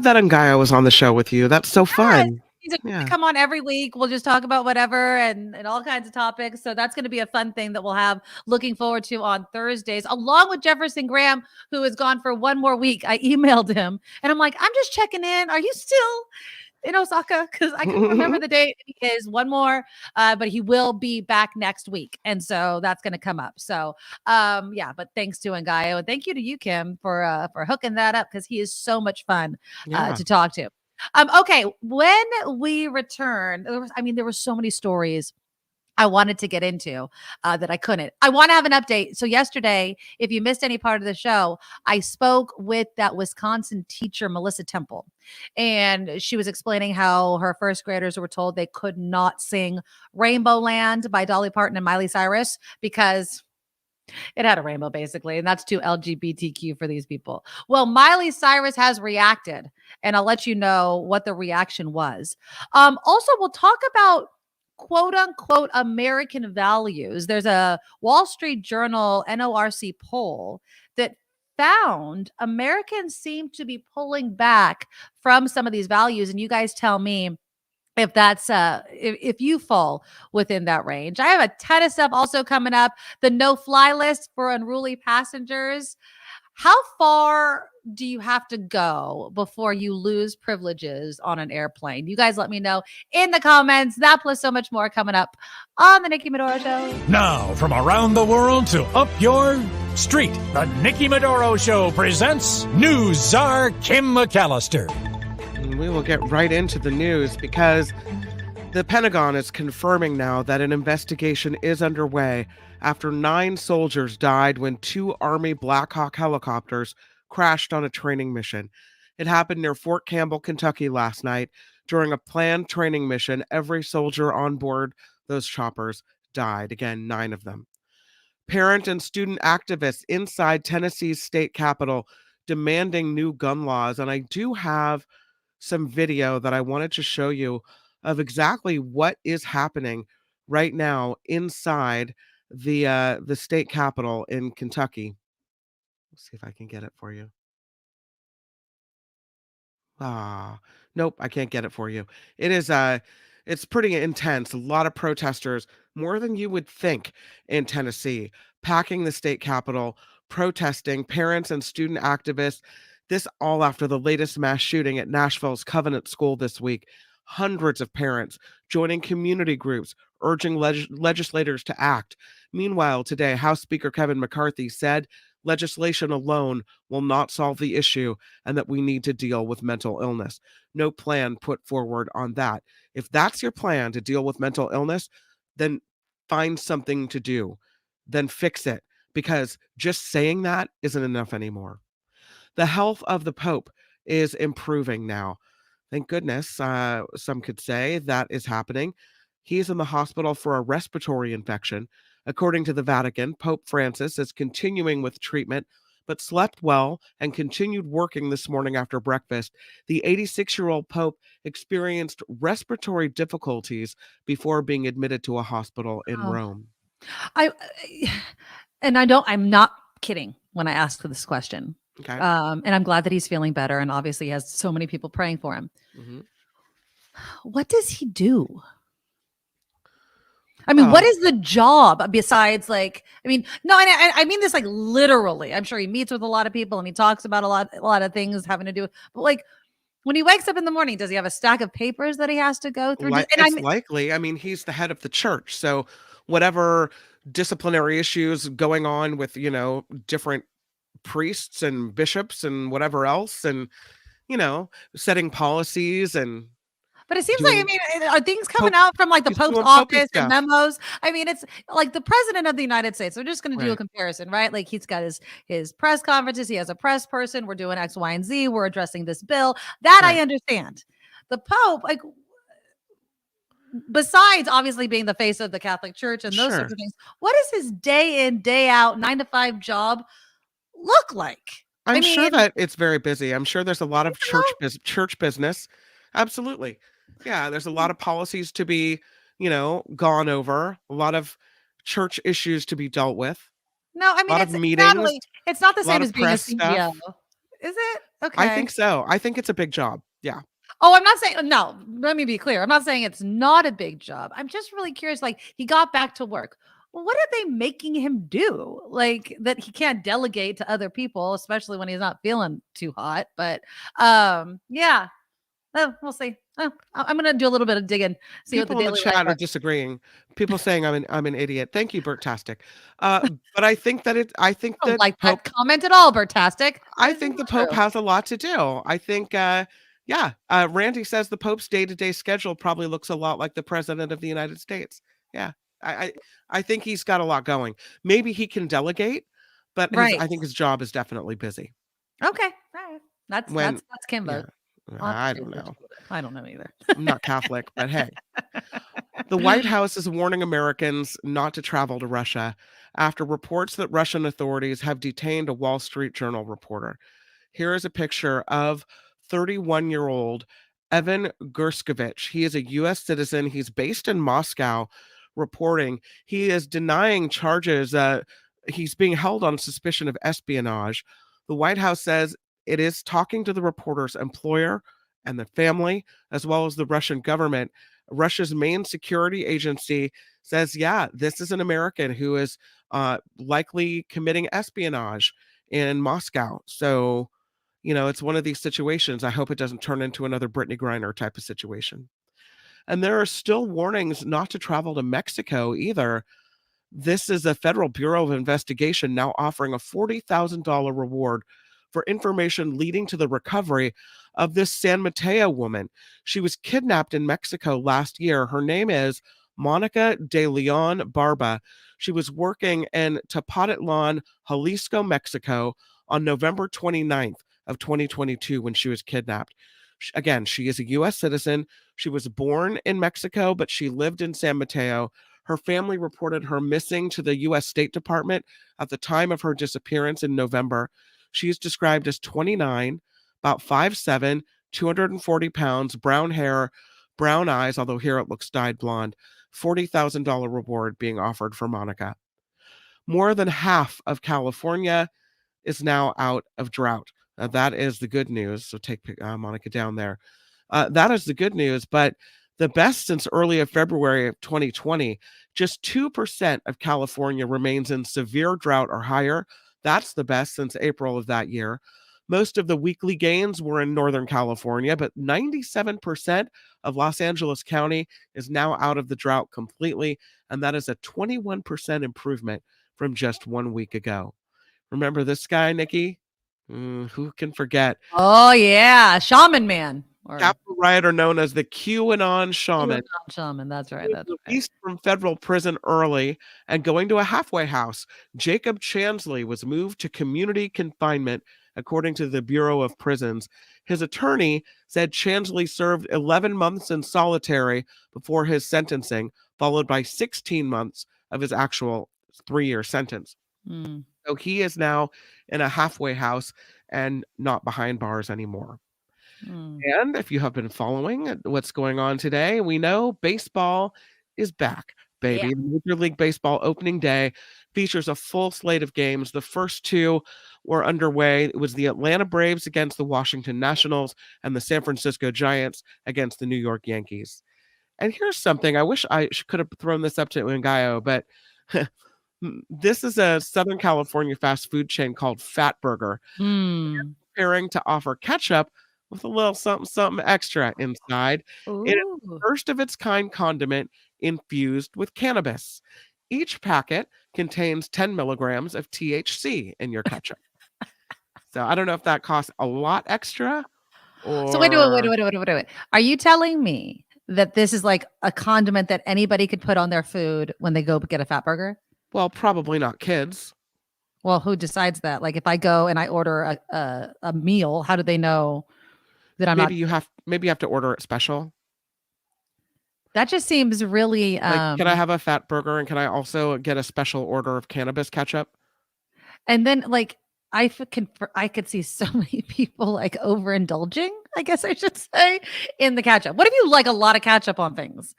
J: that Ngaio was on the show with you. That's so fun.
E: Come on every week. We'll just talk about whatever and all kinds of topics. So that's going to be a fun thing that we'll have looking forward to on Thursdays, along with Jefferson Graham, who is gone for one more week. I emailed him and I'm like, I'm just checking in. Are you still in Osaka? Because I can't remember the date. He is one more, but he will be back next week. And so that's going to come up. So but thanks to Ngaio, and thank you to you, Kim, for hooking that up, because he is so much fun to talk to. Okay, when we return, there were so many stories I wanted to get into that I couldn't. I want to have an update. So yesterday, if you missed any part of the show, I spoke with that Wisconsin teacher, Melissa Temple, and she was explaining how her first graders were told they could not sing Rainbow Land by Dolly Parton and Miley Cyrus because it had a rainbow, basically, and that's too LGBTQ for these people. Well, Miley Cyrus has reacted, and I'll let you know what the reaction was. Also, we'll talk about quote unquote American values. There's a Wall Street Journal NORC poll that found Americans seem to be pulling back from some of these values, and you guys tell me if that's if you fall within that range. I have a ton of stuff also coming up. The no-fly list for unruly passengers. How far do you have to go before you lose privileges on an airplane? You guys let me know in the comments. That plus so much more coming up on the Nikki Medoro Show.
K: Now, from around the world to up your street, the Nikki Medoro Show presents News Czar Kim McAllister.
J: We will get right into the news because the Pentagon is confirming now that an investigation is underway after 9 soldiers died when 2 Army Black Hawk helicopters crashed on a training mission. It happened near Fort Campbell, Kentucky last night. During a planned training mission, every soldier on board those choppers died. Again, 9 of them. Parent and student activists inside Tennessee's state capitol demanding new gun laws. And I do have some video that I wanted to show you of exactly what is happening right now inside the state capitol in Kentucky. Let's see if I can get it for you. Nope, I can't get it for you. It is it's pretty intense. A lot of protesters, more than you would think in Tennessee, packing the state capitol, protesting, parents and student activists. This all after the latest mass shooting at Nashville's Covenant School this week. Hundreds of parents joining community groups, urging legislators to act. Meanwhile, today, House Speaker Kevin McCarthy said legislation alone will not solve the issue and that we need to deal with mental illness. No plan put forward on that. If that's your plan to deal with mental illness, then find something to do. Then fix it, because just saying that isn't enough anymore. The health of the Pope is improving now. Thank goodness, some could say that is happening. He's in the hospital for a respiratory infection. According to the Vatican, Pope Francis is continuing with treatment, but slept well and continued working this morning after breakfast. The 86-year-old Pope experienced respiratory difficulties before being admitted to a hospital in Rome.
E: I'm not kidding when I ask this question.
J: Okay.
E: And I'm glad that he's feeling better, and obviously he has so many people praying for him.
J: Mm-hmm.
E: What does he do? I mean, what is the job besides like, I mean, no, I mean this like literally. I'm sure he meets with a lot of people and he talks about a lot of things having to do, but like when he wakes up in the morning, does he have a stack of papers that he has to go through?
J: It's likely. I mean, he's the head of the church. So whatever disciplinary issues going on with, different priests and bishops and whatever else, and, setting policies and
E: But it seems like, I mean, are things coming out from like the Pope's office and memos? I mean, it's like the president of the United States. We're just going to do a comparison, right? Like he's got his press conferences. He has a press person. We're doing X, Y, and Z. We're addressing this bill. That I understand. The Pope, like, besides obviously being the face of the Catholic Church and those sorts of things, what does his day in, day out, 9-to-5 job look like?
J: I'm sure that it's very busy. I'm sure there's a lot of church business. Absolutely. Yeah, there's a lot of policies to be, gone over, a lot of church issues to be dealt with.
E: No, I mean, it's not the same as being a CEO. Is it? Okay.
J: I think so. I think it's a big job. Yeah.
E: Oh, I'm not saying, no, let me be clear. I'm not saying it's not a big job. I'm just really curious. Like he got back to work. Well, what are they making him do? Like that he can't delegate to other people, especially when he's not feeling too hot. But yeah. Oh, we'll see. Oh, I'm gonna do a little bit of digging. See
J: People
E: what the
J: in the chat are disagreeing. People saying I'm an idiot. Thank you, Bertastic. But I think that that
E: like Pope, that comment at all, Bertastic.
J: I think the Pope has a lot to do. I think Randy says the Pope's day-to-day schedule probably looks a lot like the President of the United States. Yeah. I think he's got a lot going. Maybe he can delegate, but I think his job is definitely busy.
E: Okay. All right. That's Kimbo.
J: Yeah. I don't know.
E: I don't know either.
J: I'm not Catholic, but hey. The White House is warning Americans not to travel to Russia after reports that Russian authorities have detained a Wall Street Journal reporter. Here is a picture of 31-year-old Evan Gerskovich. He is a U.S. citizen. He's based in Moscow, reporting. He is denying charges. He's being held on suspicion of espionage. The White House says it is talking to the reporter's employer and the family, as well as the Russian government. Russia's main security agency says, this is an American who is likely committing espionage in Moscow. So, it's one of these situations. I hope it doesn't turn into another Brittany Griner type of situation. And there are still warnings not to travel to Mexico either. This is a Federal Bureau of Investigation now offering a $40,000 reward for information leading to the recovery of this San Mateo woman. She was kidnapped in Mexico last year. Her name is Monica de Leon Barba. She was working in Tepoztlán, Jalisco, Mexico on November 29th of 2022 when she was kidnapped. Again, she is a U.S. citizen. She was born in Mexico, but she lived in San Mateo. Her family reported her missing to the U.S. State Department at the time of her disappearance in November. She is described as 29, about 5'7", 240 pounds, brown hair, brown eyes, although here it looks dyed blonde. $40,000 reward being offered for Monica. More than half of California is now out of drought. That is the good news. So take Monica down there. That is the good news, but the best since early of February of 2020, just 2% of California remains in severe drought or higher. That's the best since April of that year. Most of the weekly gains were in Northern California, but 97% of Los Angeles County is now out of the drought completely, and that is a 21% improvement from just 1 week ago. Remember this guy, Nikki? Who can forget?
E: Oh, yeah. Shaman Man.
J: Capitol rioter known as the QAnon Shaman.
E: Shaman, that's right. That's
J: released from federal prison early and going to a halfway house. Jacob Chansley was moved to community confinement, according to the Bureau of Prisons. His attorney said Chansley served 11 months in solitary before his sentencing, followed by 16 months of his actual 3-year sentence. So he is now in a halfway house and not behind bars anymore. And if you have been following what's going on today, we know baseball is back, baby. Yeah. Major League Baseball opening day features a full slate of games. The first two were underway. It was the Atlanta Braves against the Washington Nationals and the San Francisco Giants against the New York Yankees. And here's something. I wish I could have thrown this up to Ngaio, but this is a Southern California fast food chain called Fat Burger. Preparing to offer ketchup with a little something, something extra inside. It is the first of its kind condiment infused with cannabis. Each packet contains 10 milligrams of THC in your ketchup. So I don't know if that costs a lot extra or...
E: So wait. Are you telling me that this is like a condiment that anybody could put on their food when they go get a Fat Burger?
J: Well, probably not kids.
E: Well, who decides that? Like if I go and I order a meal, how do they know that I'm
J: maybe you have to order it special?
E: That just seems really
J: like, can I have a Fat Burger and can I also get a special order of cannabis ketchup?
E: And then like I could see so many people like overindulging, I guess I should say, in the ketchup. What if you like a lot of ketchup on things?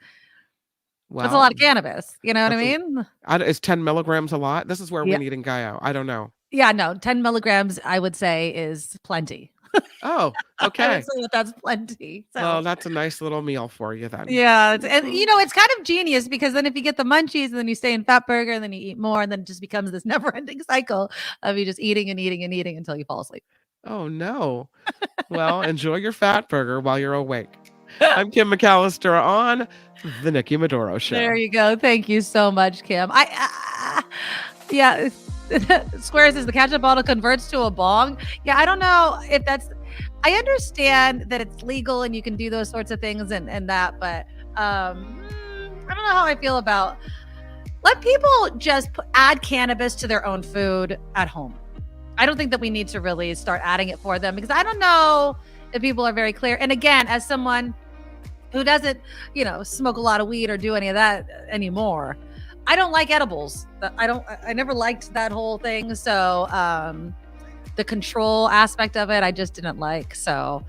E: Well, that's a lot of cannabis. You know what I mean?
J: Is 10 milligrams a lot? This is where we need Ngaio. I don't know.
E: Yeah, no, 10 milligrams, I would say, is plenty.
J: Oh, okay.
E: I would say that's plenty. So.
J: Well, that's a nice little meal for you then.
E: Yeah. And, it's kind of genius because then if you get the munchies and then you stay in Fat Burger and then you eat more and then it just becomes this never ending cycle of you just eating and eating and eating until you fall asleep.
J: Oh, no. Well, enjoy your Fat Burger while you're awake. I'm Kim McAllister on The Nikki Medoro Show.
E: There you go. Thank you so much, Kim. Yeah. Square says the ketchup bottle converts to a bong. Yeah, I don't know if that's... I understand that it's legal and you can do those sorts of things and that, but I don't know how I feel about... Let people just add cannabis to their own food at home. I don't think that we need to really start adding it for them because I don't know if people are very clear. And again, as someone who doesn't, smoke a lot of weed or do any of that anymore, I don't like edibles. I never liked that whole thing. So the control aspect of it, I just didn't like. So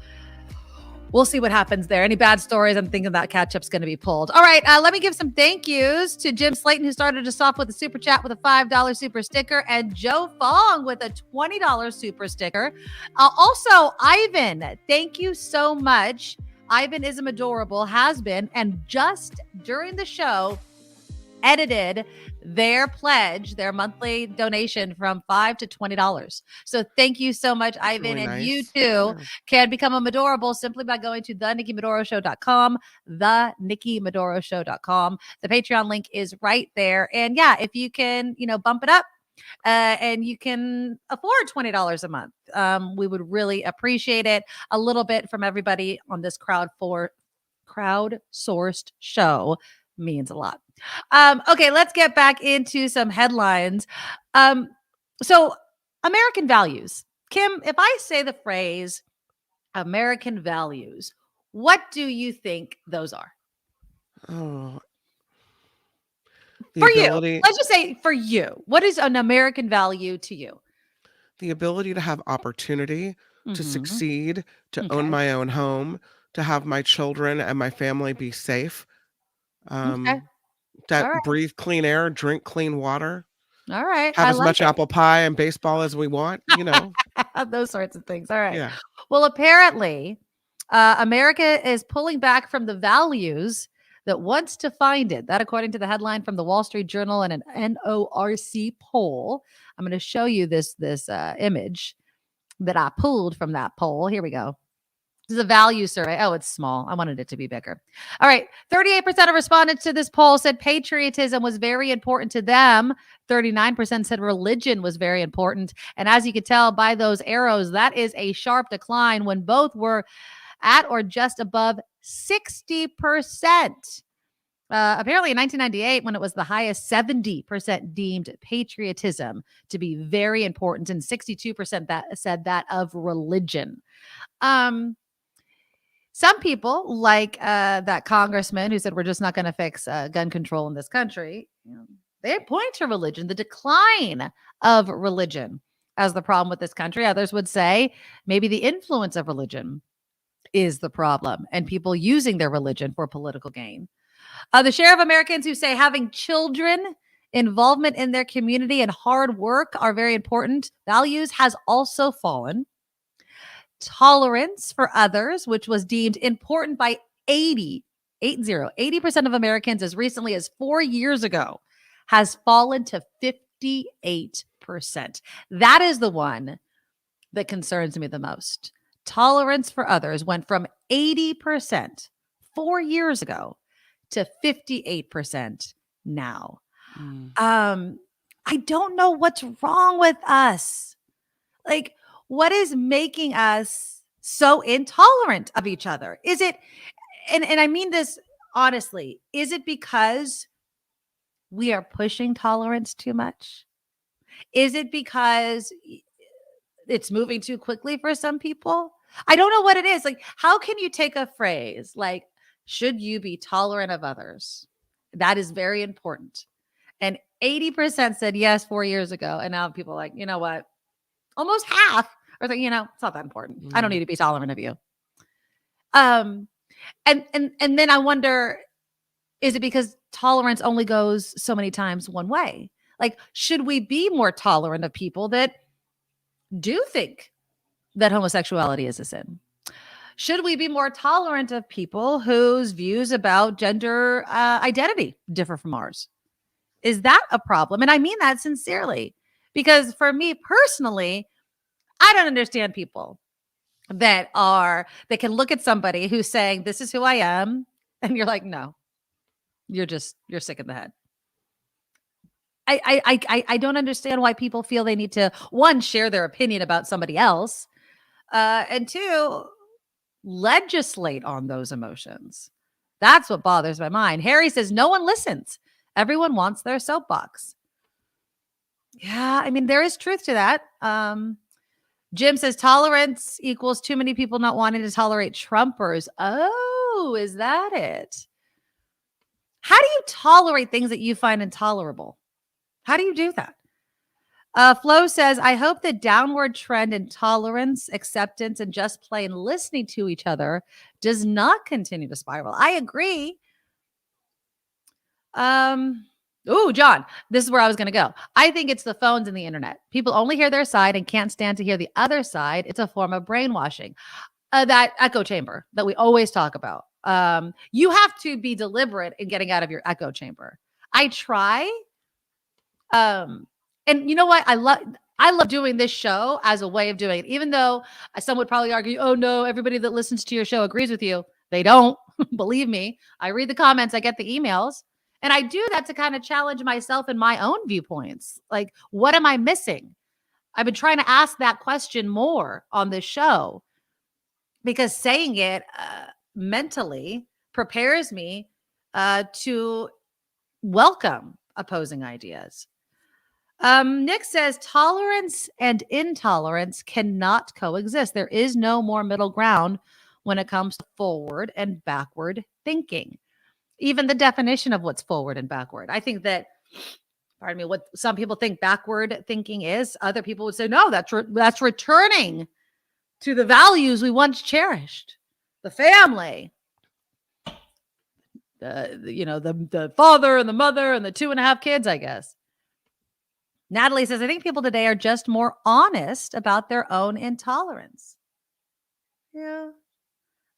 E: we'll see what happens there. Any bad stories, I'm thinking that ketchup's going to be pulled. All right, let me give some thank yous to Jim Slayton, who started us off with a super chat with a $5 super sticker, and Joe Fong with a $20 super sticker. Also, Ivan, thank you so much. Ivan is adorable, has been, and just during the show, edited their pledge, their monthly donation from $5 to $20. So thank you so much, Ivan. Really and nice. You too can become a Medorable simply by going to thenikkimedoroshow.com, thenikkimedoroshow.com. The Patreon link is right there. And yeah, if you can, bump it up and you can afford $20 a month, we would really appreciate it. A little bit from everybody on this crowdsourced show means a lot. Okay, let's get back into some headlines. So American values. Kim, if I say the phrase American values, what do you think those are?
J: Oh,
E: for you, let's just say for you, what is an American value to you?
J: The ability to have opportunity, to succeed, to own my own home, to have my children and my family be safe. Breathe clean air, drink clean water.
E: All right.
J: Have as much apple pie and baseball as we want,
E: those sorts of things. All right.
J: Yeah.
E: Well, apparently, America is pulling back from the values that once defined it. That, according to the headline from the Wall Street Journal and an NORC poll. I'm going to show you this image that I pulled from that poll. Here we go. This is a value survey. Oh, it's small. I wanted it to be bigger. All right. 38% of respondents to this poll said patriotism was very important to them. 39% said religion was very important. And as you could tell by those arrows, that is a sharp decline when both were at or just above 60%. Apparently in 1998, when it was the highest, 70% deemed patriotism to be very important, and 62% that said that of religion. Some people, like that congressman who said we're just not going to fix gun control in this country, they point to religion, the decline of religion as the problem with this country. Others would say maybe the influence of religion is the problem and people using their religion for political gain. The share of Americans who say having children, involvement in their community, and hard work are very important values has also fallen. Tolerance for others, which was deemed important by 80% 80% of Americans as recently as 4 years ago has fallen to 58%. That is the one that concerns me the most. Tolerance for others went from 80% 4 years ago to 58% now. I don't know what's wrong with us. Like, what is making us so intolerant of each other? Is it, and I mean this honestly, is it because we are pushing tolerance too much? Is it because it's moving too quickly for some people? I don't know what it is. Like, how can you take a phrase like, should you be tolerant of others? That is very important. And 80% said yes 4 years ago. And now people are like, you know what? Almost half are like, it's not that important. I don't need to be tolerant of you. And then I wonder, is it because tolerance only goes so many times one way? Like, should we be more tolerant of people that do think that homosexuality is a sin? Should we be more tolerant of people whose views about gender identity differ from ours? Is that a problem? And I mean that sincerely, because for me personally, I don't understand people that can look at somebody who's saying, this is who I am. And you're like, no, you're sick in the head. I don't understand why people feel they need to, one, share their opinion about somebody else, and two, legislate on those emotions. That's what bothers my mind. Harry says, no one listens. Everyone wants their soapbox. Yeah, I mean, there is truth to that. Jim says tolerance equals too many people not wanting to tolerate Trumpers. Oh, is that it? How do you tolerate things that you find intolerable? How do you do that? Flo says, I hope the downward trend in tolerance, acceptance, and just plain listening to each other does not continue to spiral. I agree. John, this is where I was going to go. I think it's the phones and the internet. People only hear their side and can't stand to hear the other side. It's a form of brainwashing. That echo chamber that we always talk about. You have to be deliberate in getting out of your echo chamber. I try. And you know what? I love doing this show as a way of doing it, even though some would probably argue, oh no, everybody that listens to your show agrees with you. They don't. Believe me. I read the comments. I get the emails. And I do that to kind of challenge myself and my own viewpoints. Like, what am I missing? I've been trying to ask that question more on this show, because saying it mentally prepares me to welcome opposing ideas. Nick says tolerance and intolerance cannot coexist. There is no more middle ground when it comes to forward and backward thinking. Even the definition of what's forward and backward. I think that, pardon me, what some people think backward thinking is, other people would say, no, that's returning to the values we once cherished. The family, the father and the mother and the 2.5 kids, I guess. Natalie says, I think people today are just more honest about their own intolerance. Yeah.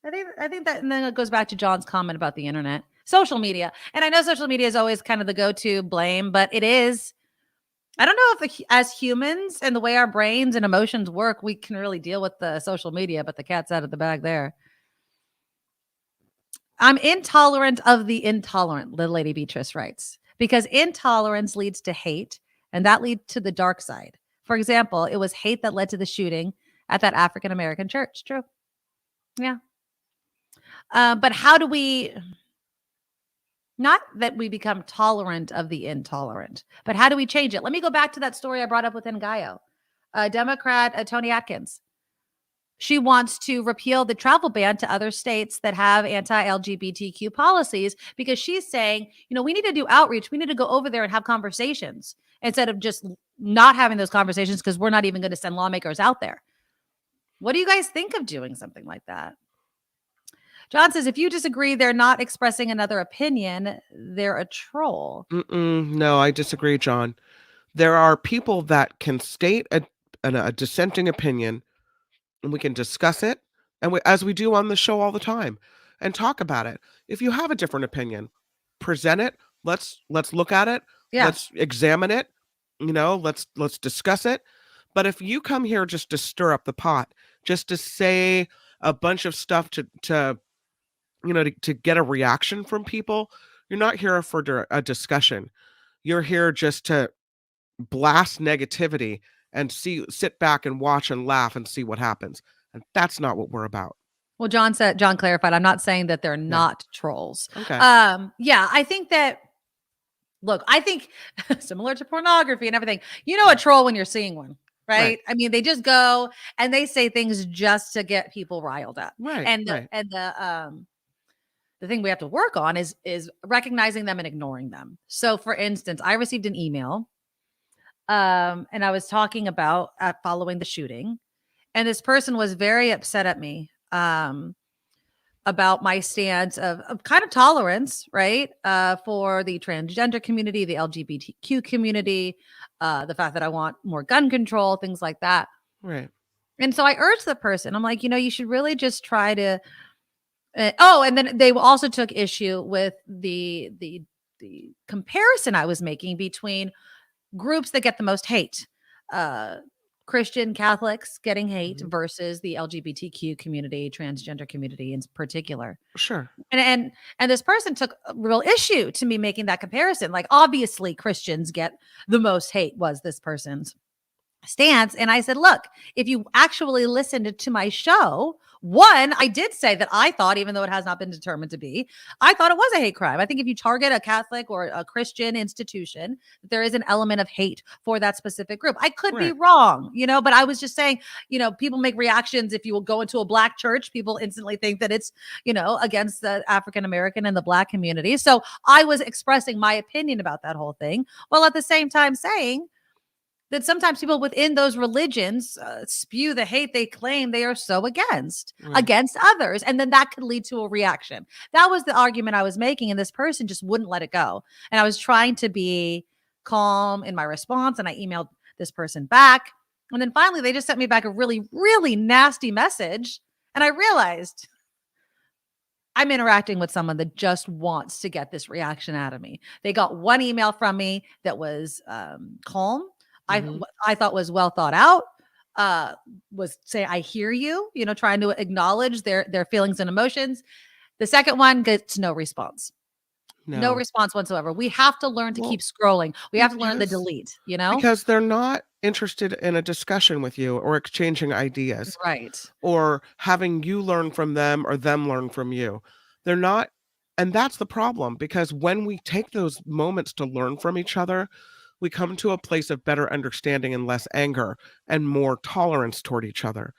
E: I think that, and then it goes back to John's comment about the internet. Social media. And I know social media is always kind of the go-to blame, but it is. I don't know if as humans and the way our brains and emotions work, we can really deal with the social media, but the cat's out of the bag there. I'm intolerant of the intolerant, the Lady Beatrice writes, because intolerance leads to hate, and that leads to the dark side. For example, it was hate that led to the shooting at that African-American church. True. Yeah. But how do we... Not that we become tolerant of the intolerant, but how do we change it? Let me go back to that story I brought up with Ngaio. Democrat Tony Atkins. She wants to repeal the travel ban to other states that have anti-LGBTQ policies, because she's saying, we need to do outreach. We need to go over there and have conversations instead of just not having those conversations because we're not even going to send lawmakers out there. What do you guys think of doing something like that? John says, if you disagree, they're not expressing another opinion. They're a troll.
J: No, I disagree, John. There are people that can state a dissenting opinion, and we can discuss it, and as we do on the show all the time. and talk about it. If you have a different opinion, present it. Let's look at it.
E: Yeah.
J: Let's examine it. Let's discuss it. But if you come here just to stir up the pot, just to say a bunch of stuff to get a reaction from people, you're not here for a discussion. You're here just to blast negativity and sit back and watch and laugh and see what happens. And that's not what we're about.
E: Well, John clarified, I'm not saying that they're not trolls.
J: Okay.
E: I think that, look, I think similar to pornography and everything, a troll when you're seeing one, right? I mean, they just go and they say things just to get people riled up.
J: Right.
E: And the thing we have to work on is recognizing them and ignoring them. So for instance, I received an email and I was talking about following the shooting, and this person was very upset at me about my stance of kind of tolerance, right? For the transgender community, the LGBTQ community, the fact that I want more gun control, things like that.
J: Right.
E: And so I urged the person, I'm like, you should really just try to, and then they also took issue with the comparison I was making between groups that get the most hate, Christian Catholics getting hate versus the LGBTQ community, transgender community in particular.
J: Sure.
E: And this person took a real issue to me making that comparison. Like, obviously Christians get the most hate, was this person's stance. And I said, look, if you actually listened to my show, one, I did say that I thought, even though it has not been determined to be, I thought it was a hate crime. I think if you target a Catholic or a Christian institution, there is an element of hate for that specific group. I could be wrong, but I was just saying, people make reactions. If you will go into a Black church, people instantly think that it's, against the African-American and the Black community. So I was expressing my opinion about that whole thing, while at the same time saying that sometimes people within those religions spew the hate they claim they are so against others. And then that could lead to a reaction. That was the argument I was making. And this person just wouldn't let it go. And I was trying to be calm in my response. And I emailed this person back. And then finally, they just sent me back a really, really nasty message. And I realized I'm interacting with someone that just wants to get this reaction out of me. They got one email from me that was calm. I thought was well thought out, was say, I hear you, trying to acknowledge their feelings and emotions. The second one gets no response. No response whatsoever. We have to learn to keep scrolling. We have to learn to delete,
J: Because they're not interested in a discussion with you or exchanging ideas.
E: Right.
J: Or having you learn from them or them learn from you. They're not. And that's the problem, because when we take those moments to learn from each other, we come to a place of better understanding and less anger and more tolerance toward each other.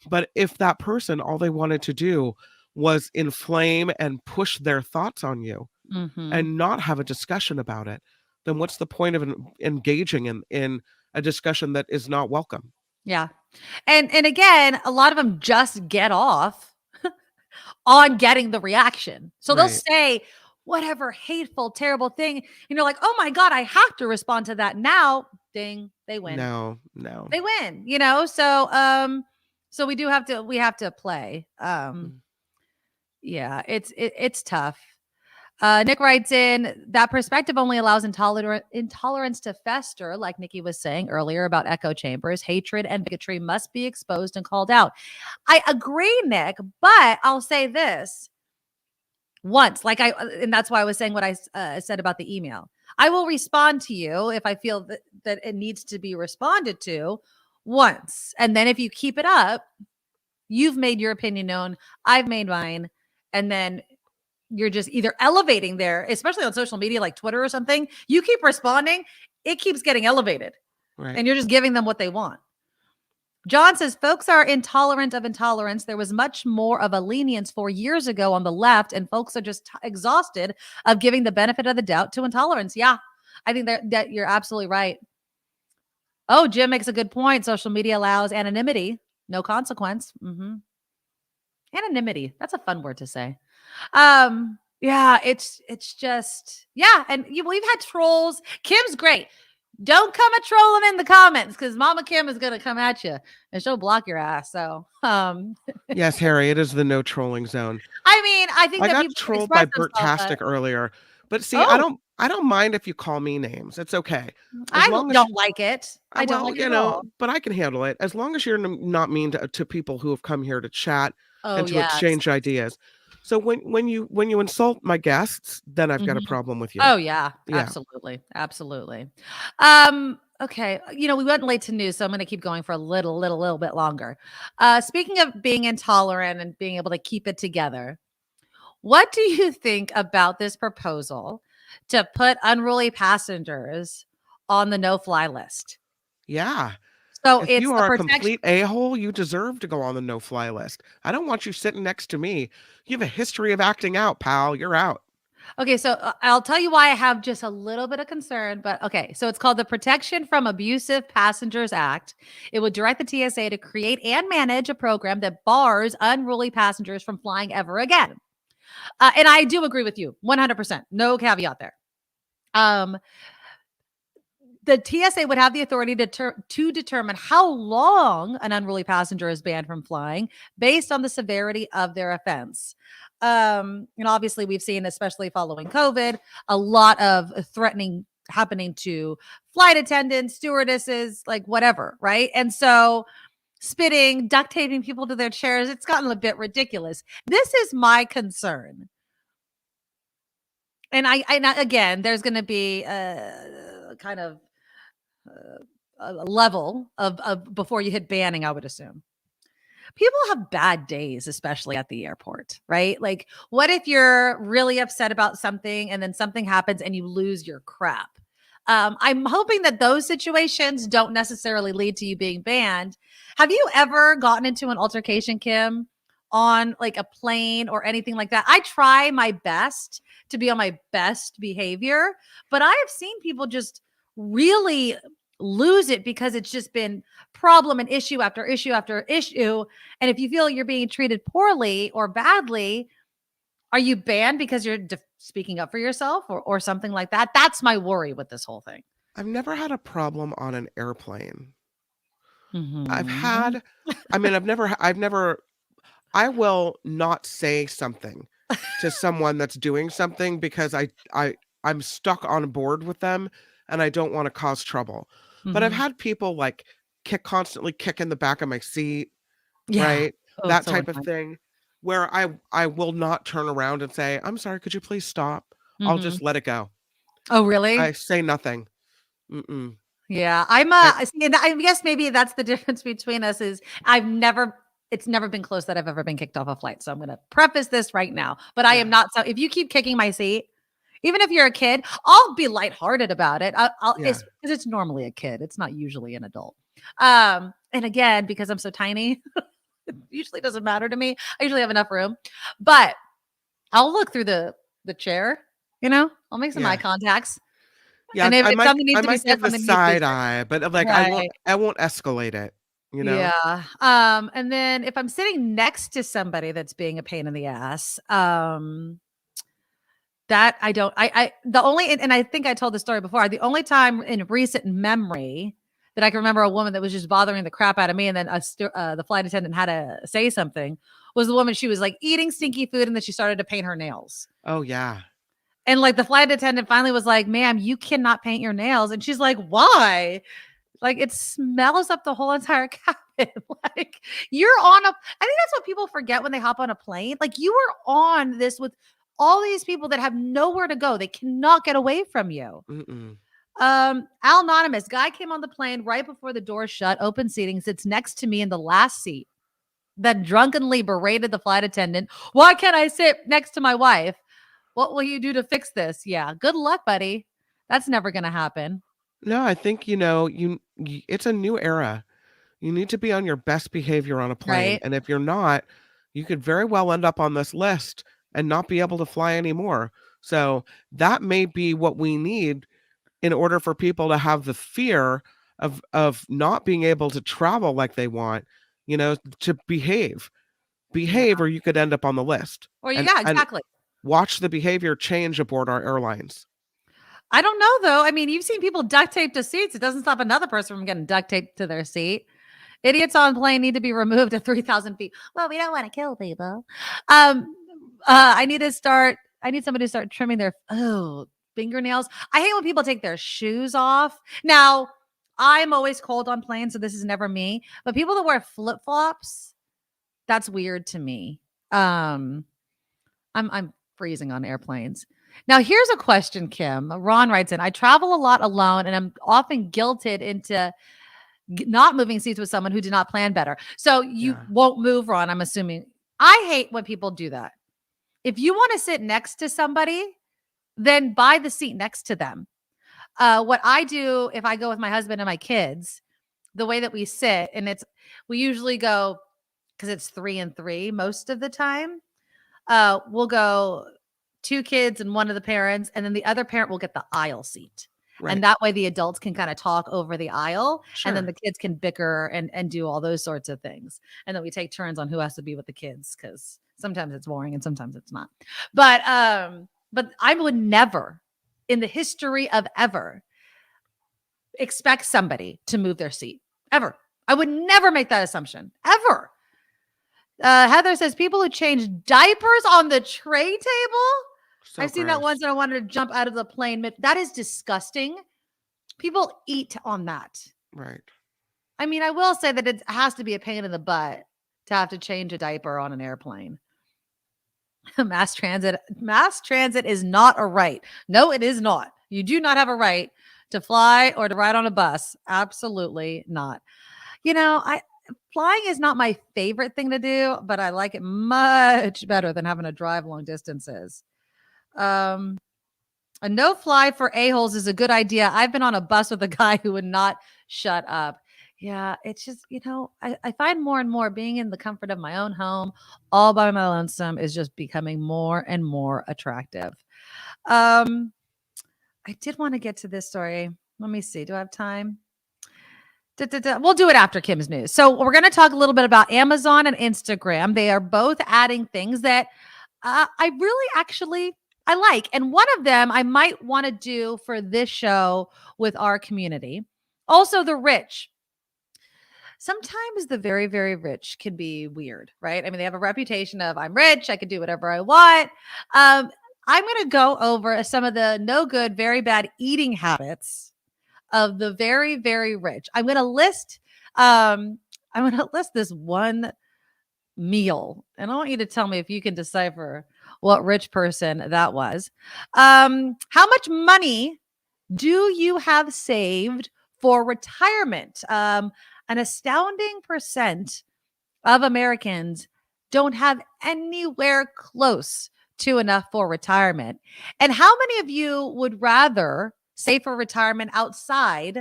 J: But if that person, all they wanted to do was inflame and push their thoughts on you and not have a discussion about it, then what's the point of engaging in a discussion that is not welcome?
E: Yeah. And again, a lot of them just get off on getting the reaction. So they'll say whatever hateful, terrible thing, like, oh my God, I have to respond to that now. Ding, they win.
J: No.
E: They win, so we have to play. Yeah, it's tough. Nick writes in, that perspective only allows intolerance to fester, like Nikki was saying earlier about echo chambers. Hatred and bigotry must be exposed and called out. I agree, Nick, but I'll say this. Once, and that's why I was saying what I said about the email. I will respond to you if I feel that it needs to be responded to once. And then if you keep it up, you've made your opinion known, I've made mine. And then you're just either elevating there, especially on social media like Twitter or something. You keep responding, it keeps getting elevated.
J: Right.
E: And you're just giving them what they want. John says, folks are intolerant of intolerance. There was much more of a lenience 4 years ago on the left, and folks are just exhausted of giving the benefit of the doubt to intolerance. Yeah, I think that you're absolutely right. Oh, Jim makes a good point. Social media allows anonymity, no consequence. Anonymity. That's a fun word to say. Yeah, it's just, yeah. And we've had trolls. Kim's great. don't come a trolling in the comments because Mama Kim is gonna come at you and she'll block your ass. So
J: Yes, Harry, it is the no trolling zone.
E: I mean, I think
J: I
E: that
J: got
E: people can
J: trolled by
E: express themselves,
J: Bert-tastic
E: but
J: earlier, but see,
E: oh,
J: I don't mind if you call me names. It's okay. As
E: I
J: long as
E: don't like it. I don't
J: well,
E: like it at all.
J: but I can handle it as long as you're not mean to people who have come here to chat
E: Oh
J: and to
E: yes.
J: exchange ideas. So when you insult my guests, then I've got a problem with you.
E: Oh yeah,
J: Yeah.
E: absolutely. Absolutely. Okay. We went late to news, so I'm going to keep going for a little bit longer. Speaking of being intolerant and being able to keep it together, what do you think about this proposal to put unruly passengers on the no-fly list?
J: Yeah.
E: So
J: If
E: it's
J: you
E: the
J: are a
E: protection.
J: complete a-hole, you deserve to go on the no-fly list. I don't want you sitting next to me. You have a history of acting out, pal. You're out.
E: Okay, so I'll tell you why I have just a little bit of concern, but okay. So it's called the Protection from Abusive Passengers Act. It would direct the TSA to create and manage a program that bars unruly passengers from flying ever again. And I do agree with you 100%. No caveat there. The TSA would have the authority to determine how long an unruly passenger is banned from flying based on the severity of their offense. And obviously, we've seen, especially following COVID, a lot of threatening happening to flight attendants, stewardesses, like whatever, right? And so spitting, duct taping people to their chairs, it's gotten a bit ridiculous. This is my concern. And again, there's going to be a kind of a level of before you hit banning, I would assume. People have bad days, especially at the airport, right? Like, what if you're really upset about something and then something happens and you lose your crap? I'm hoping that those situations don't necessarily lead to you being banned. Have you ever gotten into an altercation, Kim, on like a plane or anything like that? I try my best to be on my best behavior, but I have seen people just really lose it because it's just been problem and issue after issue after issue. And if you feel you're being treated poorly or badly, are you banned because you're speaking up for yourself or something like that? That's my worry with this whole thing.
J: I've never had a problem on an airplane.
E: Mm-hmm.
J: I will not say something to someone that's doing something because I'm stuck on board with them and I don't want to cause trouble. Mm-hmm. But I've had people like constantly kick in the back of my seat, right? Oh, that type of thing, where I will not turn around and say, "I'm sorry, could you please stop?" Mm-hmm. I'll just let it go.
E: Oh, really?
J: I say nothing. Mm-mm.
E: Yeah, I guess maybe that's the difference between us is it's never been close that I've ever been kicked off a flight. So I'm going to preface this right now, but I am not. So if you keep kicking my seat, even if you're a kid, I'll be lighthearted about it. Because it's normally a kid. It's not usually an adult. And again, because I'm so tiny, it usually doesn't matter to me. I usually have enough room, but I'll look through the chair, I'll make some eye contacts.
J: Yeah,
E: and if
J: I might
E: give
J: the side eye, but like right. I won't escalate it.
E: Yeah. And then if I'm sitting next to somebody that's being a pain in the ass, that I don't, the only, and I think I told the story before, the only time in recent memory that I can remember a woman that was just bothering the crap out of me and then the flight attendant had to say something was the woman. She was like eating stinky food and then she started to paint her nails.
J: Oh yeah.
E: And like the flight attendant finally was like, "Ma'am, you cannot paint your nails." And she's like, "Why?" Like it smells up the whole entire cabin. Like you're on I think that's what people forget when they hop on a plane. Like you are on this with all these people that have nowhere to go. They cannot get away from you.
J: Mm-mm.
E: Al Anonymous, guy came on the plane right before the door shut, open seating, sits next to me in the last seat, then drunkenly berated the flight attendant. "Why can't I sit next to my wife? What will you do to fix this?" Yeah, good luck, buddy. That's never going to happen.
J: No, I think, it's a new era. You need to be on your best behavior on a plane. Right? And if you're not, you could very well end up on this list and not be able to fly anymore. So that may be what we need in order for people to have the fear of not being able to travel like they want, to behave, or you could end up on the list.
E: Or exactly.
J: Watch the behavior change aboard our airlines.
E: I don't know, though. I mean, you've seen people duct tape to seats. It doesn't stop another person from getting duct taped to their seat. Idiots on plane need to be removed at 3,000 feet. Well, we don't want to kill people. I need somebody to start trimming their fingernails. I hate when people take their shoes off. Now, I'm always cold on planes, so this is never me. But people that wear flip-flops, that's weird to me. I'm freezing on airplanes. Now, here's a question, Kim. Ron writes in, I travel a lot alone, and I'm often guilted into not moving seats with someone who did not plan better. So you won't move, Ron, I'm assuming. I hate when people do that. If you want to sit next to somebody, then buy the seat next to them. What I do if I go with my husband and my kids, the way that we sit, and we usually go, because it's 3 and 3 most of the time, we'll go 2 kids and one of the parents, and then the other parent will get the aisle seat. Right. And that way the adults can kind of talk over the aisle, and then the kids can bicker and do all those sorts of things. And then we take turns on who has to be with the kids, because sometimes it's boring and sometimes it's not. But I would never, in the history of ever, expect somebody to move their seat. Ever. I would never make that assumption. Ever. Heather says, people who change diapers on the tray table? So I've seen that once and I wanted to jump out of the plane. That is disgusting. People eat on that.
J: Right.
E: I mean, I will say that it has to be a pain in the butt to have to change a diaper on an airplane. Mass transit is not a right. No, it is not. You do not have a right to fly or to ride on a bus. Absolutely not. Flying is not my favorite thing to do, but I like it much better than having to drive long distances. A no fly for a-holes is a good idea. I've been on a bus with a guy who would not shut up. Yeah, it's just, I find more and more being in the comfort of my own home, all by my lonesome, is just becoming more and more attractive. I did want to get to this story. Let me see. Do I have time? We'll do it after Kim's news. So we're going to talk a little bit about Amazon and Instagram. They are both adding things that I really actually I like. And one of them I might want to do for this show with our community. Also, the rich. Sometimes the very, very rich can be weird, right? I mean, they have a reputation of I'm rich, I can do whatever I want. I'm going to go over some of the no good, very bad eating habits of the very, very rich. I'm going to list this one meal, and I want you to tell me if you can decipher what rich person that was. How much money do you have saved for retirement? An astounding percent of Americans don't have anywhere close to enough for retirement. And how many of you would rather save for retirement outside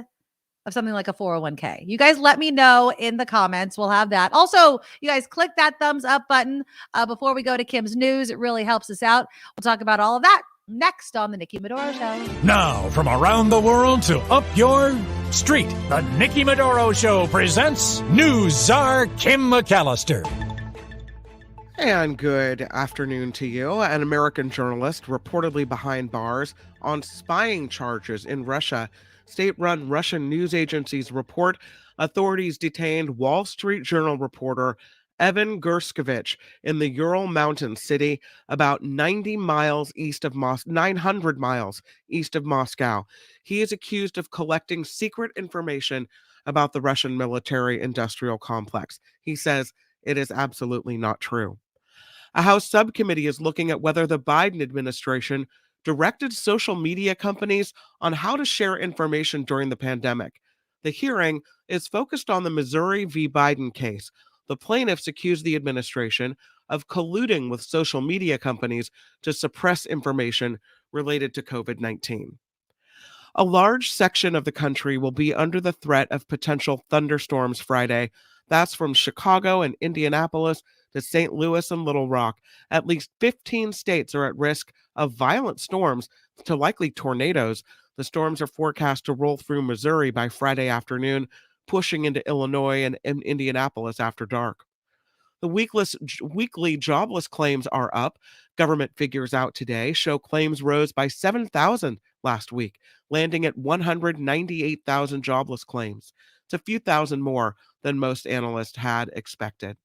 E: of something like a 401k? You guys let me know in the comments. We'll have that. Also, you guys click that thumbs up button before we go to Kim's news. It really helps us out. We'll talk about all of that next on the Nikki Medoro Show.
K: Now, from around the world to up your street, the Nikki Medoro Show presents News Czar Kim McAllister.
J: And good afternoon to you. An American journalist reportedly behind bars on spying charges in Russia. State-run Russian news agencies report authorities detained Wall Street Journal reporter Evan Gerskovich in the Ural Mountain city about 900 miles east of Moscow. He is accused of collecting secret information about the Russian military-industrial complex. He says it is absolutely not true. A House subcommittee is looking at whether the Biden administration directed social media companies on how to share information during the pandemic. The hearing is focused on the Missouri v. Biden case. The plaintiffs accuse the administration of colluding with social media companies to suppress information related to COVID-19. A large section of the country will be under the threat of potential thunderstorms Friday. That's from Chicago and Indianapolis to St. Louis and Little Rock. At least 15 states are at risk of violent storms to likely tornadoes. The storms are forecast to roll through Missouri by Friday afternoon, pushing into Illinois and Indianapolis after dark. The weekly jobless claims are up. Government figures out today show claims rose by 7,000 last week, landing at 198,000 jobless claims. It's a few thousand more than most analysts had expected.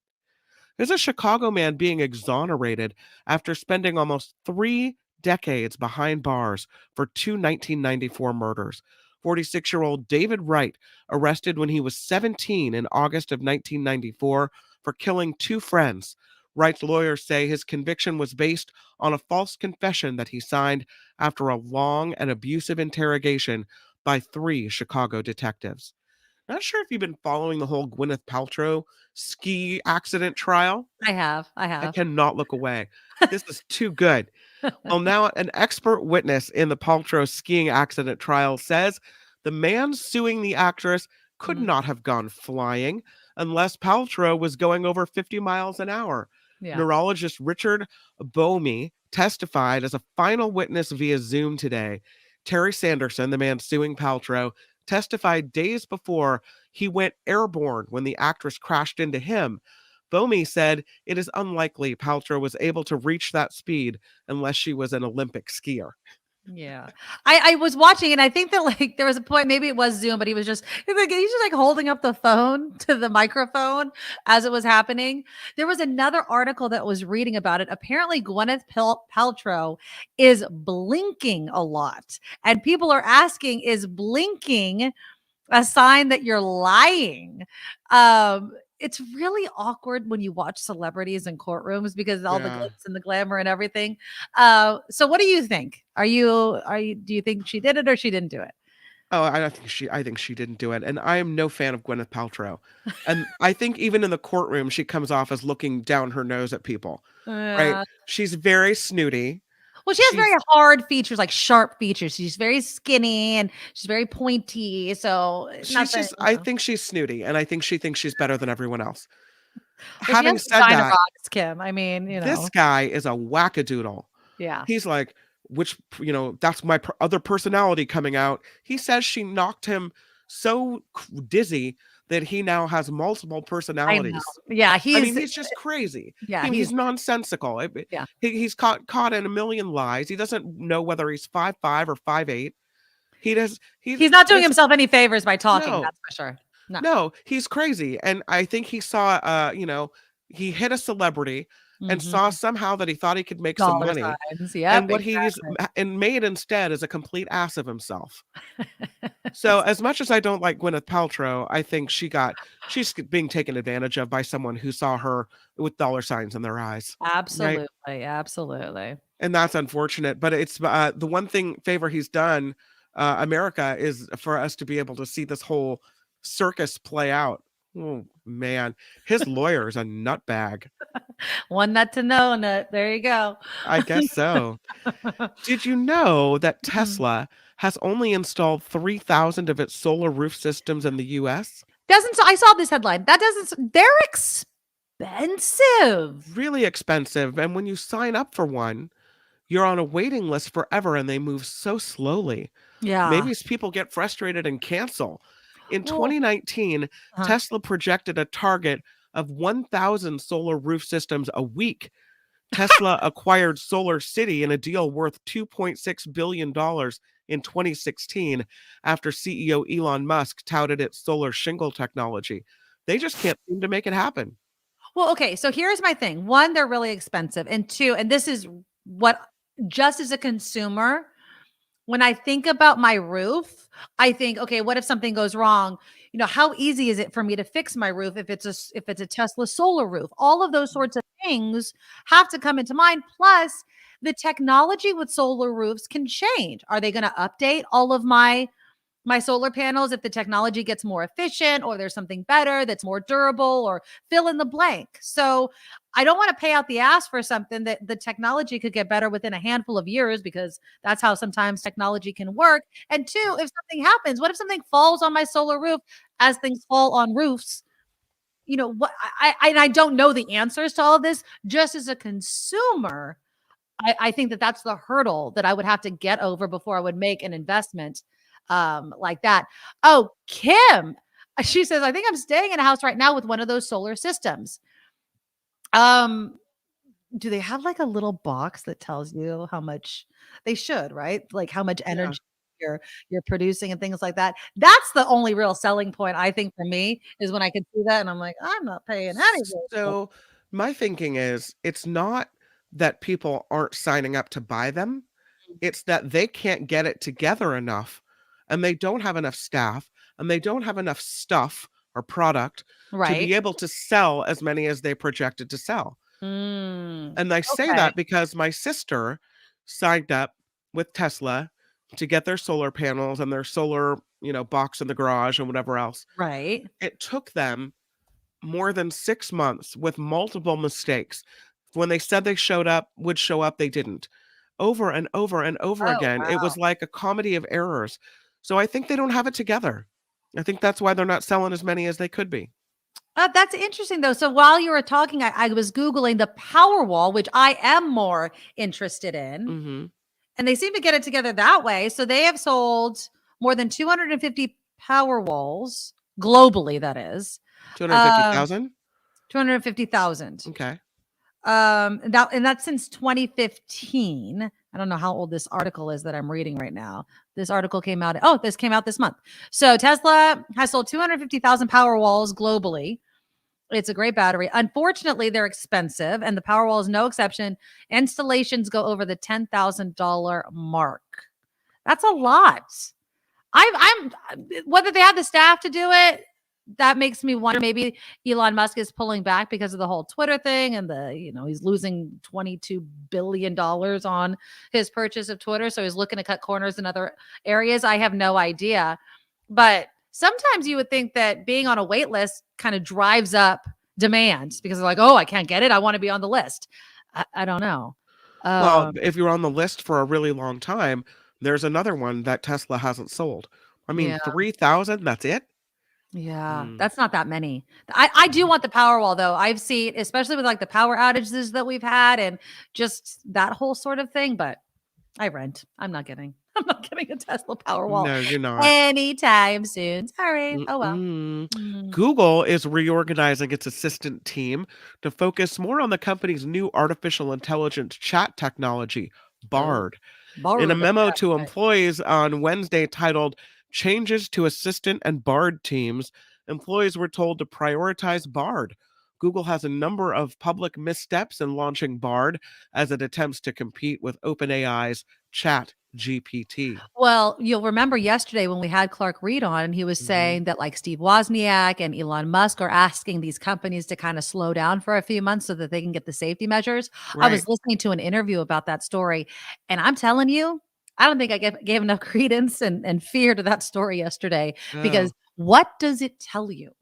J: There's a Chicago man being exonerated after spending almost 3 decades behind bars for two 1994 murders. 46-year-old David Wright, arrested when he was 17 in August of 1994 for killing two friends. Wright's lawyers say his conviction was based on a false confession that he signed after a long and abusive interrogation by 3 Chicago detectives. Not sure if you've been following the whole Gwyneth Paltrow ski accident trial.
E: I have.
J: I cannot look away. This is too good. Well, now an expert witness in the Paltrow skiing accident trial says the man suing the actress could not have gone flying unless Paltrow was going over 50 miles an hour.
E: Yeah.
J: Neurologist Richard Boehme testified as a final witness via Zoom today. Terry Sanderson, the man suing Paltrow, testified days before he went airborne when the actress crashed into him. Boehme said it is unlikely Paltrow was able to reach that speed unless she was an Olympic skier.
E: Yeah. I was watching and I think that like there was a point, maybe it was Zoom, but he's just like holding up the phone to the microphone as it was happening. There was another article that was reading about it. Apparently Gwyneth Paltrow is blinking a lot. And people are asking, is blinking a sign that you're lying? It's really awkward when you watch celebrities in courtrooms because all the glitz and the glamour and everything. So what do you think? Do you think she did it or she didn't do it?
J: Oh, I think she didn't do it. And I am no fan of Gwyneth Paltrow. And I think even in the courtroom, she comes off as looking down her nose at people. Right? She's very snooty.
E: Well, she has very hard features, like sharp features. She's very skinny and she's very pointy. So
J: I think she's snooty, and I think she thinks she's better than everyone else.
E: Well,
J: Having said that,
E: rocks, Kim. I mean,
J: this guy is a wackadoodle.
E: Yeah.
J: He's like, that's my other personality coming out. He says she knocked him so dizzy that he now has multiple personalities.
E: Yeah,
J: he's just crazy.
E: Yeah,
J: he's nonsensical.
E: Yeah,
J: he's caught in a million lies. He doesn't know whether he's 5'5" or 5'8". He's
E: not doing himself any favors by talking. That's for sure.
J: No, he's crazy. And I think he saw, he hit a celebrity and saw somehow that he thought he could make some money. And what he's made instead is a complete ass of himself. So as much as I don't like Gwyneth Paltrow, I think she's being taken advantage of by someone who saw her with dollar signs in their eyes.
E: Absolutely.
J: Right?
E: Absolutely.
J: And that's unfortunate. But it's the one favor he's done, America, is for us to be able to see this whole circus play out. Oh man, his lawyer is a nutbag.
E: One nut to no nut. There you go.
J: I guess so. Did you know that Tesla has only installed 3,000 of its solar roof systems in the U.S.?
E: I saw this headline. They're expensive.
J: Really expensive. And when you sign up for one, you're on a waiting list forever and they move so slowly.
E: Yeah.
J: Maybe people get frustrated and cancel. In 2019, Tesla projected a target of 1,000 solar roof systems a week. Tesla acquired Solar City in a deal worth $2.6 billion in 2016 after CEO Elon Musk touted its solar shingle technology. They just can't seem to make it happen.
E: Well, okay, so here's my thing. One, they're really expensive. And two, and this is what, just as a consumer, when I think about my roof, I think, okay, what if something goes wrong? How easy is it for me to fix my roof if it's a Tesla solar roof? All of those sorts of things have to come into mind. Plus, the technology with solar roofs can change. Are they going to update all of my solar panels if the technology gets more efficient or there's something better that's more durable, or fill in the blank? So I don't want to pay out the ass for something that the technology could get better within a handful of years, because that's how sometimes technology can work. And two, if something happens, what if something falls on my solar roof, as things fall on roofs? What I don't know the answers to all of this. Just as a consumer, I think that's the hurdle that I would have to get over before I would make an investment like that. Oh, Kim, she says, I think I'm staying in a house right now with one of those solar systems. do they have like a little box that tells you how much they should, right? Like how much energy you're producing and things like that. That's the only real selling point I think for me is when I can see that and I'm like, I'm not paying anything.
J: So my thinking is it's not that people aren't signing up to buy them. It's that they can't get it together enough and they don't have enough staff and they don't have enough stuff or product to be able to sell as many as they projected to sell. And I say that because my sister signed up with Tesla to get their solar panels and their solar, box in the garage and whatever else.
E: Right.
J: It took them more than 6 months with multiple mistakes. When they said they would show up, they didn't. Over and over and over again. It was like a comedy of errors. So I think they don't have it together. I think that's why they're not selling as many as they could be.
E: That's interesting, though. So while you were talking, I was Googling the Powerwall, which I am more interested in. And they seem to get it together that way. So they have sold more than 250 Powerwalls globally, that is.
J: 250,000?
E: 250,000.
J: Okay.
E: And that's since 2015. I don't know how old this article is that I'm reading right now. This article came out. This came out this month. So Tesla has sold 250,000 Powerwalls globally. It's a great battery. Unfortunately, they're expensive, and the Powerwall is no exception. Installations go over the $10,000 mark. That's a lot. I'm whether they have the staff to do it, that makes me wonder. Maybe Elon Musk is pulling back because of the whole Twitter thing, and he's losing $22 billion on his purchase of Twitter, so he's looking to cut corners in other areas. I have no idea, but sometimes you would think that being on a wait list kind of drives up demand because they're like, oh, I can't get it. I want to be on the list. I don't know.
J: Well, if you're on the list for a really long time, there's another one that Tesla hasn't sold. I mean, 3,000, that's it?
E: Yeah, that's not that many. I do want the Powerwall, though. I've seen, especially with like the power outages that we've had and just that whole sort of thing, but I rent. I'm not getting a Tesla Powerwall.
J: No, you're not.
E: Anytime soon. Sorry. Oh, well.
J: Google is reorganizing its assistant team to focus more on the company's new artificial intelligence chat technology, Bard. In a memo to employees on Wednesday titled Changes to Assistant and Bard Teams, employees were told to prioritize Bard. Google has a number of public missteps in launching Bard as it attempts to compete with OpenAI's Chat GPT.
E: Well, you'll remember yesterday when we had Clark Reed on, and he was saying that like Steve Wozniak and Elon Musk are asking these companies to kind of slow down for a few months so that they can get the safety measures. Right. I was listening to an interview about that story, and I'm telling you, I don't think I gave enough credence and fear to that story yesterday, because what does it tell you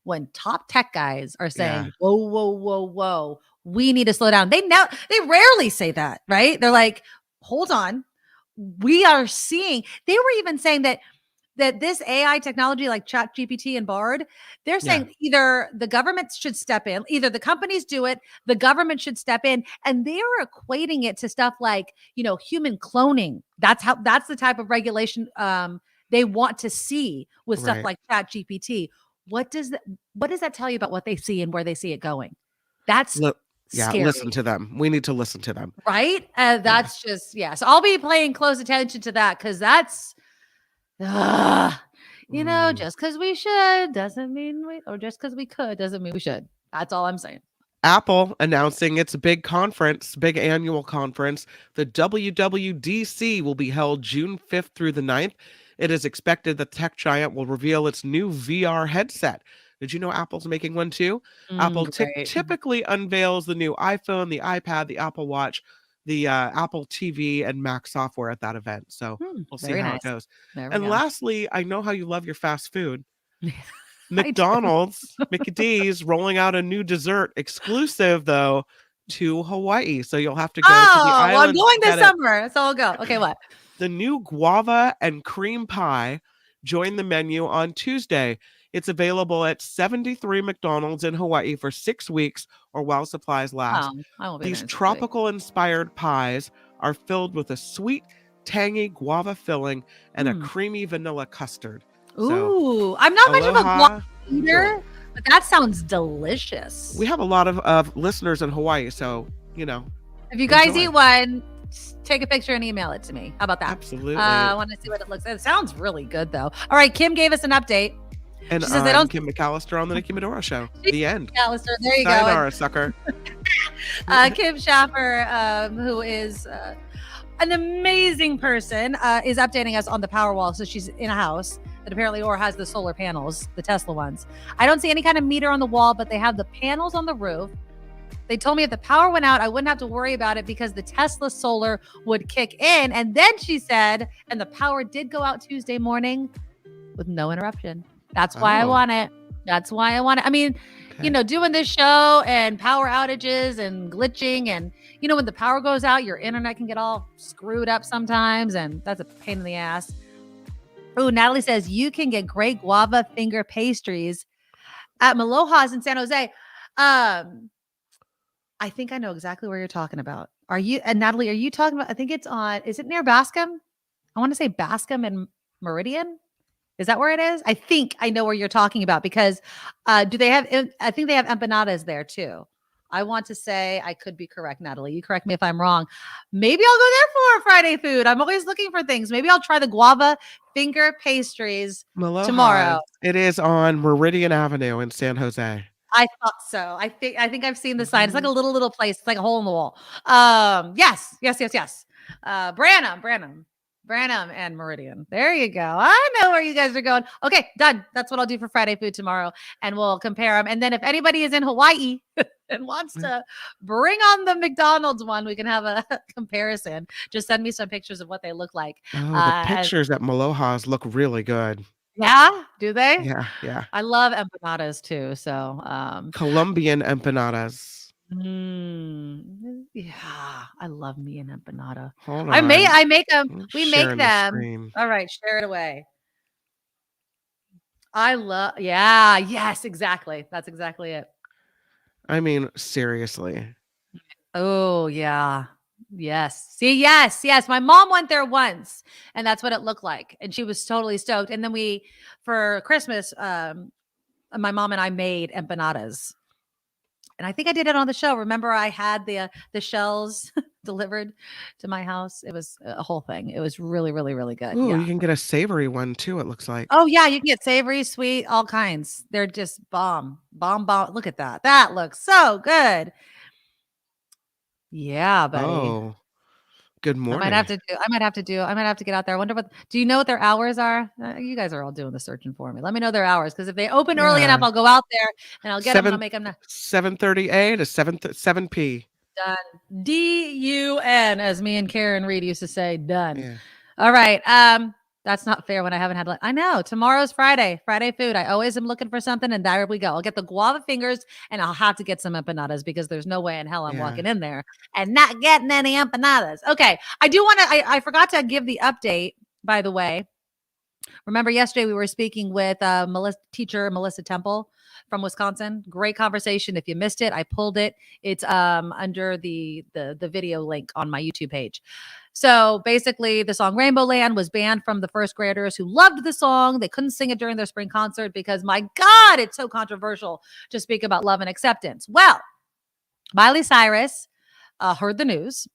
E: when top tech guys are saying, whoa, whoa, whoa, whoa, we need to slow down? They rarely say that, right? They're like, hold on. We are seeing, they were even saying that this AI technology like Chat GPT and Bard, they're saying either the government should step in, either the companies do it, the government should step in, and they are equating it to stuff like, human cloning. That's the type of regulation they want to see with stuff like Chat GPT. What does that tell you about what they see and where they see it going? That's scary.
J: Listen to them. We need to listen to them.
E: Right? That's just, So I'll be paying close attention to that, because that's, just because we should doesn't mean or just because we could doesn't mean we should. That's all I'm saying.
J: Apple announcing its big annual conference. The WWDC will be held June 5th through the 9th. It is expected that tech giant will reveal its new VR headset. Did you know Apple's making one too? Apple typically unveils the new iPhone, the iPad, the Apple Watch, the Apple TV, and Mac software at that event. So we'll see how it goes. And lastly, I know how you love your fast food. McDonald's, Mickey D's, rolling out a new dessert exclusive, though, to Hawaii. So you'll have to go to the island.
E: Well, I'm going this summer, so I'll go. Okay, what?
J: The new guava and cream pie joined the menu on Tuesday. It's available at 73 McDonald's in Hawaii for 6 weeks or while supplies last. These tropical-inspired pies are filled with a sweet, tangy guava filling and a creamy vanilla custard.
E: Ooh, I'm not much of a guava eater, but that sounds delicious.
J: We have a lot of listeners in Hawaii, so
E: If you guys
J: enjoy.
E: eat one, take a picture and email it to me. How about that?
J: Absolutely.
E: I want to see what it looks like. It sounds really good, though. All right, Kim gave us an update.
J: And
E: she says they don't.
J: Kim McAllister on the Nikki Medoro Show. The end.
E: McAllister, there you
J: Sayonara,
E: go.
J: sucker.
E: Kim Schaffer, who is an amazing person, is updating us on the Powerwall. So she's in a house that apparently has the solar panels, the Tesla ones. I don't see any kind of meter on the wall, but they have the panels on the roof. They told me if the power went out, I wouldn't have to worry about it because the Tesla solar would kick in. And then she said, and the power did go out Tuesday morning with no interruption. That's why I want it. That's why I want it. I mean, doing this show and power outages and glitching and, when the power goes out, your internet can get all screwed up sometimes. And that's a pain in the ass. Oh, Natalie says you can get great guava finger pastries at Maloha's in San Jose. I think I know exactly where you're talking about. Natalie, are you talking about, I think it's is it near Bascom? I want to say Bascom and Meridian. Is that where it is? I think I know where you're talking about because I think they have empanadas there too. I want to say I could be correct, Natalie. You correct me if I'm wrong. Maybe I'll go there for Friday food. I'm always looking for things. Maybe I'll try the guava finger pastries tomorrow.
J: It is on Meridian Avenue in San Jose.
E: I thought so. I think I've seen the sign. It's like a little place. It's like a hole in the wall. Yes. Branham and Meridian. There you go. I know where you guys are going. Okay, done. That's what I'll do for Friday food tomorrow. And we'll compare them. And then if anybody is in Hawaii and wants to bring on the McDonald's one, we can have a comparison. Just send me some pictures of what they look like.
J: Oh, the pictures at Maloha's look really good.
E: Yeah, do they?
J: Yeah.
E: I love empanadas too. So
J: Colombian empanadas.
E: Yeah, I love me an empanada.
J: Hold on.
E: I make them. We make them. All right, share it away. Yes, exactly. That's exactly it.
J: I mean, seriously.
E: Oh, yeah. Yes. See, yes. My mom went there once and that's what it looked like. And she was totally stoked. And then for Christmas, my mom and I made empanadas. And I think I did it on the show. Remember, I had the shells delivered to my house. It was a whole thing. It was really, really, really good.
J: Ooh, you can get a savory one too, it looks like.
E: Oh, yeah. You can get savory, sweet, all kinds. They're just bomb. Look at that. That looks so good. Yeah, buddy.
J: Oh, good morning.
E: I might have to get out there. I wonder do you know what their hours are? You guys are all doing the searching for me. Let me know their hours. Because if they open early enough, I'll go out there and I'll get them and I'll make them.
J: 7:30 A to 7 P.
E: Done. DUN, as me and Karen Reed used to say, done.
J: Yeah.
E: All right. That's not fair when I haven't had lunch. I know. Tomorrow's Friday food. I always am looking for something, and there we go. I'll get the guava fingers, and I'll have to get some empanadas because there's no way in hell I'm walking in there and not getting any empanadas. Okay. I do want to, I forgot to give the update, by the way. Remember yesterday we were speaking with teacher Melissa Temple from Wisconsin. Great conversation. If you missed it, I pulled it. It's under the video link on my YouTube page. So basically the song Rainbow Land was banned from the first graders who loved the song. They couldn't sing it during their spring concert because, my God, it's so controversial to speak about love and acceptance. Well, Miley Cyrus heard the news.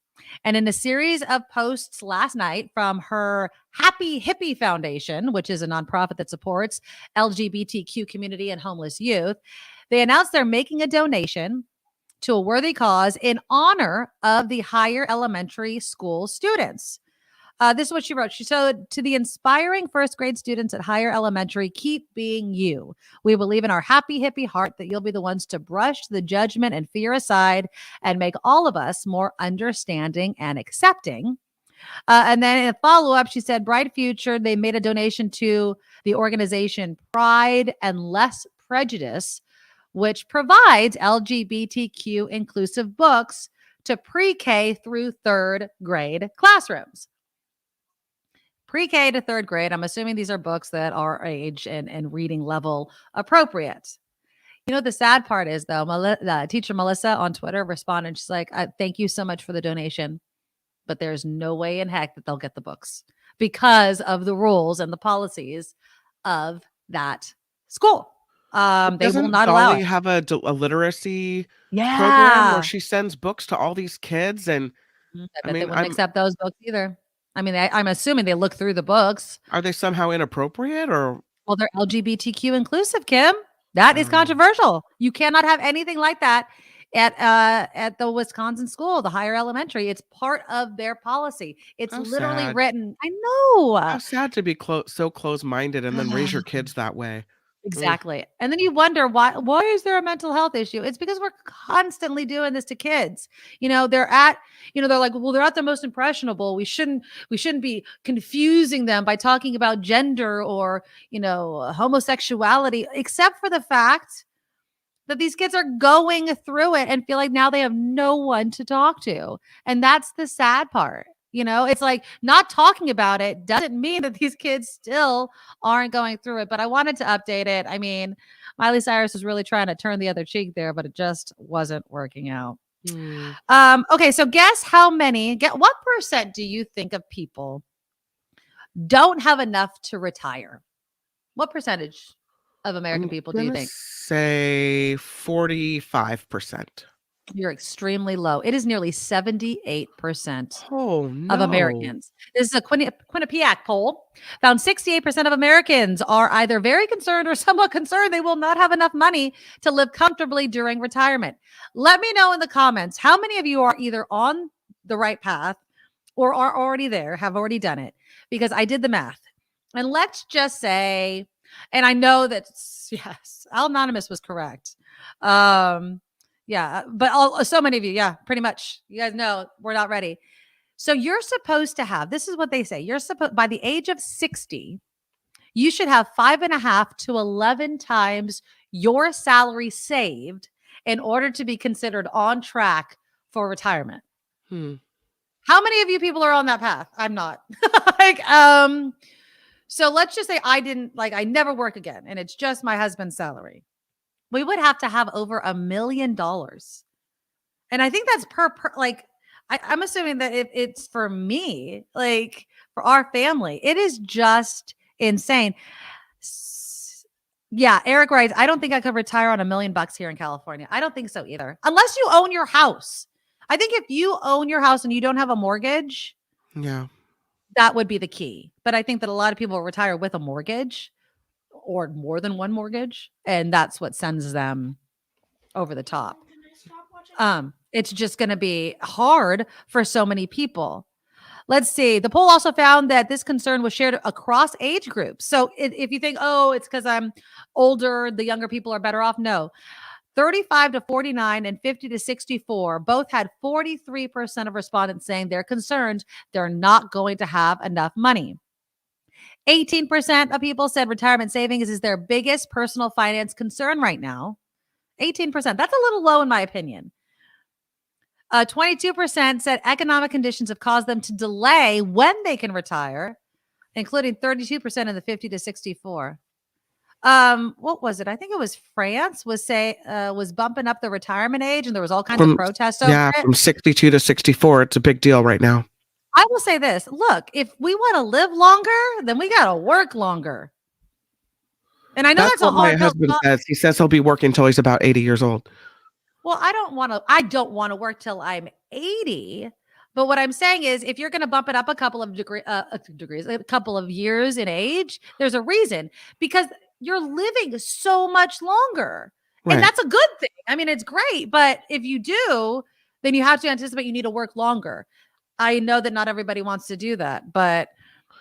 E: And in a series of posts last night from her Happy Hippie Foundation, which is a nonprofit that supports LGBTQ community and homeless youth, they announced they're making a donation to a worthy cause in honor of the higher elementary school students. This is what she wrote. She said, to the inspiring first grade students at higher elementary, keep being you. We believe in our happy hippie heart that you'll be the ones to brush the judgment and fear aside and make all of us more understanding and accepting. And then in a follow-up, she said, bright future. They made a donation to the organization Pride and Less Prejudice, which provides LGBTQ inclusive books to pre-K through third grade classrooms. Pre-K to third grade. I'm assuming these are books that are age and reading level appropriate. You know, the sad part is, though, teacher Melissa on Twitter responded. She's like, thank you so much for the donation, but there's no way in heck that they'll get the books because of the rules and the policies of that school. They will
J: Doesn't
E: not allow
J: Dolly
E: it.
J: have a literacy program where
E: Yeah.
J: she sends books to all these kids? And
E: I
J: I
E: bet they
J: mean,
E: wouldn't accept those books either. I mean, I'm assuming they look through the books.
J: are they somehow inappropriate or?
E: Well, they're LGBTQ inclusive, Kim. That is controversial. You cannot have anything like that at the Wisconsin school, the higher elementary. It's part of their policy. It's
J: How
E: literally
J: sad.
E: written. I know.
J: How sad to be so close-minded and then raise your kids that way.
E: Exactly. And then you wonder why is there a mental health issue? It's because we're constantly doing this to kids. They're like, well, they're at the most impressionable. We shouldn't be confusing them by talking about gender or, homosexuality, except for the fact that these kids are going through it and feel like now they have no one to talk to. And that's the sad part. It's like not talking about it doesn't mean that these kids still aren't going through it. But I wanted to update it. I mean, Miley Cyrus was really trying to turn the other cheek there, but it just wasn't working out. Okay, so what percent do you think of people don't have enough to retire? What percentage of American people do you think?
J: Say 45%.
E: You're extremely low. It is nearly 78%
J: no.
E: of Americans. This is a Quinnipiac poll. Found 68% of Americans are either very concerned or somewhat concerned they will not have enough money to live comfortably during retirement. Let me know in the comments how many of you are either on the right path or are already there, have already done it, because I did the math. And let's just say, and I know that, yes, Al Anonymous was correct. Yeah, but so many of you, yeah, pretty much. You guys know we're not ready. So you're supposed to have, this is what they say. You're supposed, by the age of 60, you should have 5.5 to 11 times your salary saved in order to be considered on track for retirement. How many of you people are on that path? I'm not. So let's just say I never work again and it's just my husband's salary. We would have to have over $1 million. And I think that's I'm assuming that if it's for me, like for our family, it is just insane. Yeah, Eric writes, I don't think I could retire on $1 million here in California. I don't think so either. Unless you own your house. I think if you own your house and you don't have a mortgage, that would be the key. But I think that a lot of people retire with a mortgage or more than one mortgage, and that's what sends them over the top. It's just going to be hard for so many people. Let's see. The poll also found that this concern was shared across age groups. So if you think, oh, it's because I'm older, the younger people are better off. No. 35 to 49 and 50 to 64 both had 43% of respondents saying they're concerned they're not going to have enough money. 18% of people said retirement savings is their biggest personal finance concern right now. 18%. That's a little low in my opinion. 22% said economic conditions have caused them to delay when they can retire, including 32% in the 50 to 64. What was it? I think it was France was bumping up the retirement age, and there was all kinds of protests over it.
J: From 62 to 64. It's a big deal right now.
E: I will say this. Look, if we want to live longer, then we got to work longer. And I know that's a hard.
J: My husband says. He says he'll be working until he's about 80 years old.
E: Well, I don't want to work till I'm 80. But what I'm saying is, if you're going to bump it up a couple of degrees, a couple of years in age, there's a reason, because you're living so much longer. Right. And that's a good thing. I mean, it's great. But if you do, then you have to anticipate you need to work longer. I know that not everybody wants to do that, but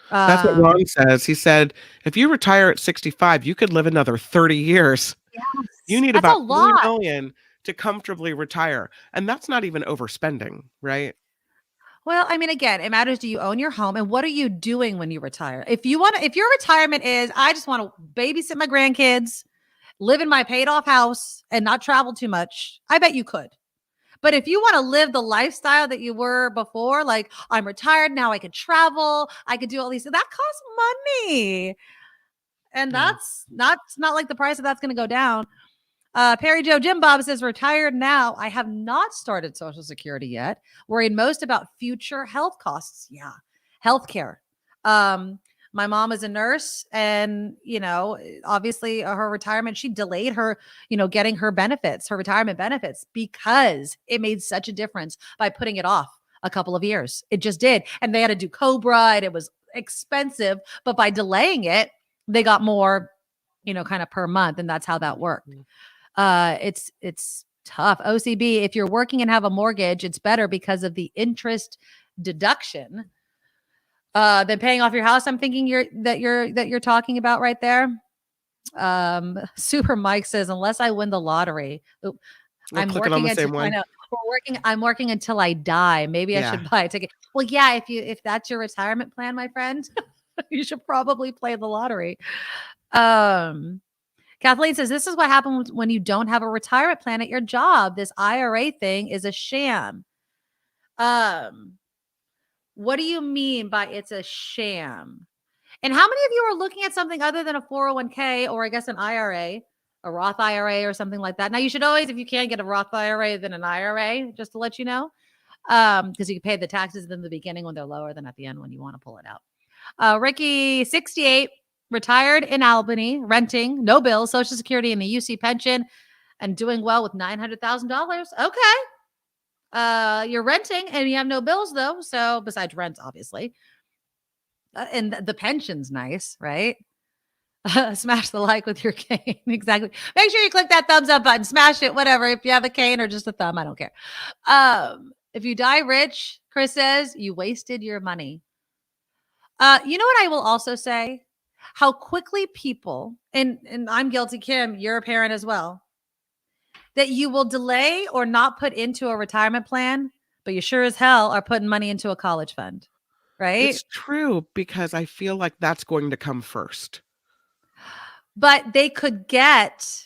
J: that's what Ron says. He said, if you retire at 65, you could live another 30 years.
E: Yes,
J: you need about $3 million to comfortably retire. And that's not even overspending, right?
E: Well, I mean, again, it matters. Do you own your home? And what are you doing when you retire? If your retirement is, I just want to babysit my grandkids, live in my paid off house and not travel too much, I bet you could. But if you want to live the lifestyle that you were before, like I'm retired now, I could travel, I could do all these, that costs money. And that's not like the price of that's going to go down. Perry Joe Jim Bob says, retired now. I have not started Social Security yet. Worried most about future health costs. Yeah. Healthcare. My mom is a nurse, and, obviously her retirement, she delayed her, getting her benefits, her retirement benefits, because it made such a difference by putting it off a couple of years. It just did. And they had to do Cobra, and it was expensive, but by delaying it, they got more, kind of per month. And that's how that worked. It's tough. OCB, if you're working and have a mortgage, it's better because of the interest deduction than paying off your house. I'm thinking you're talking about right there. Super Mike says, unless I win the lottery, I'm working until I know. I'm working until I die. Maybe I should buy a ticket. Well, yeah, if that's your retirement plan, my friend, you should probably play the lottery. Kathleen says, this is what happens when you don't have a retirement plan at your job. This IRA thing is a sham. What do you mean by it's a sham? And how many of you are looking at something other than a 401k, or I guess an IRA, a Roth IRA or something like that? Now, you should always, if you can get a Roth IRA, then an IRA, just to let you know, because you can pay the taxes in the beginning when they're lower than at the end when you want to pull it out. Ricky, 68, retired in Albany, renting, no bills, Social Security and the UC pension, and doing well with $900,000. Okay. You're renting and you have no bills, though. So besides rent, obviously. And the pension's nice, right? Smash the like with your cane. Exactly. Make sure you click that thumbs up button. Smash it, whatever. If you have a cane or just a thumb, I don't care. If you die rich, Chris says, you wasted your money. You know what I will also say? How quickly people, and I'm guilty, Kim, you're a parent as well, that you will delay or not put into a retirement plan, but you sure as hell are putting money into a college fund, right?
J: It's true, because I feel like that's going to come first.
E: But they could get,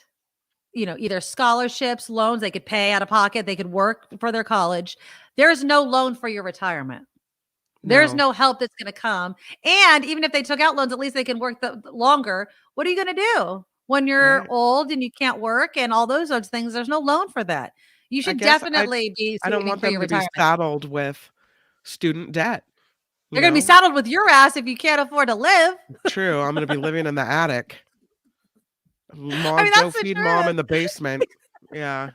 E: either scholarships, loans, they could pay out of pocket, they could work for their college. There's no loan for your retirement. There's no help that's going to come. And even if they took out loans, at least they can work longer. What are you going to do when you're old and you can't work and all those sorts of things? There's no loan for that. You should definitely be.
J: I don't want them to be saddled with student debt.
E: You're going to be saddled with your ass if you can't afford to live.
J: True. I'm going to be living in the attic. Mom, go feed mom in the basement. Yeah.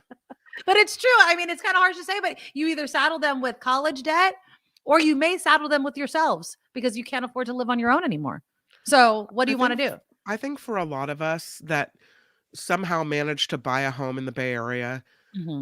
E: But it's true. I mean, it's kind of harsh to say, but you either saddle them with college debt, or you may saddle them with yourselves because you can't afford to live on your own anymore. So what do you want to do?
J: I think for a lot of us that somehow managed to buy a home in the Bay Area,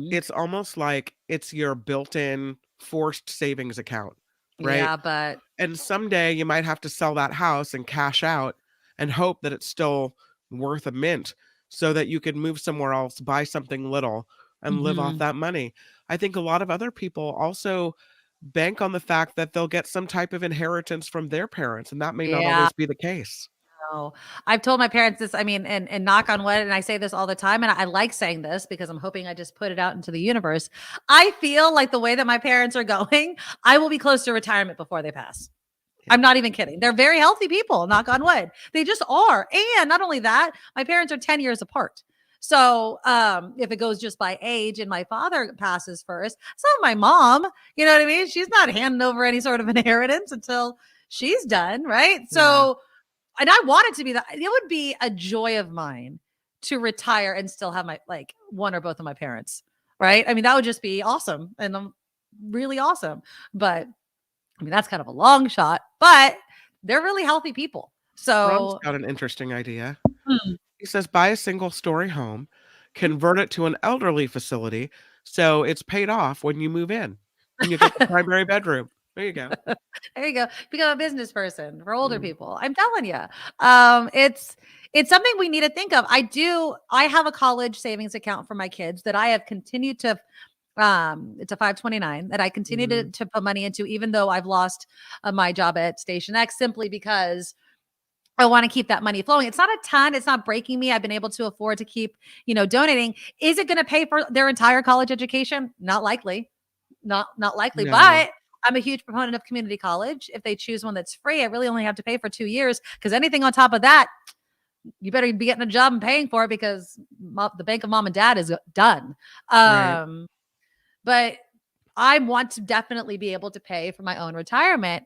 J: it's almost like it's your built-in forced savings account, right?
E: Yeah,
J: and someday you might have to sell that house and cash out and hope that it's still worth a mint so that you can move somewhere else, buy something little, and live off that money. I think a lot of other people also bank on the fact that they'll get some type of inheritance from their parents, and that may not always be the case.
E: No, I've told my parents this, and knock on wood, and I say this all the time, and I like saying this because I'm hoping I just put it out into the universe. I feel like the way that my parents are going, I will be close to retirement before they pass. I'm not even kidding. They're very healthy people, knock on wood. They just are. And not only that, my parents are 10 years apart. So if it goes just by age and my father passes first, so my mom, you know what I mean? She's not handing over any sort of inheritance until she's done, right? So, and I want it to be that. It would be a joy of mine to retire and still have my, one or both of my parents, right? I mean, that would just be awesome and really awesome. But that's kind of a long shot, but they're really healthy people. So
J: Ron's got an interesting idea. He says, buy a single-story home, convert it to an elderly facility, so it's paid off when you move in, and you get the primary bedroom. There you go.
E: There you go. Become a business person for older people. I'm telling you, it's something we need to think of. I have a college savings account for my kids that I have continued to. It's a 529 that I continue to put money into, even though I've lost my job at Station X, simply because I want to keep that money flowing. It's not a ton. It's not breaking me. I've been able to afford to keep, donating. Is it going to pay for their entire college education? Not likely. Not likely. No. But I'm a huge proponent of community college. If they choose one that's free, I really only have to pay for 2 years, because anything on top of that, you better be getting a job and paying for it, because the bank of mom and dad is done. Right. But I want to definitely be able to pay for my own retirement.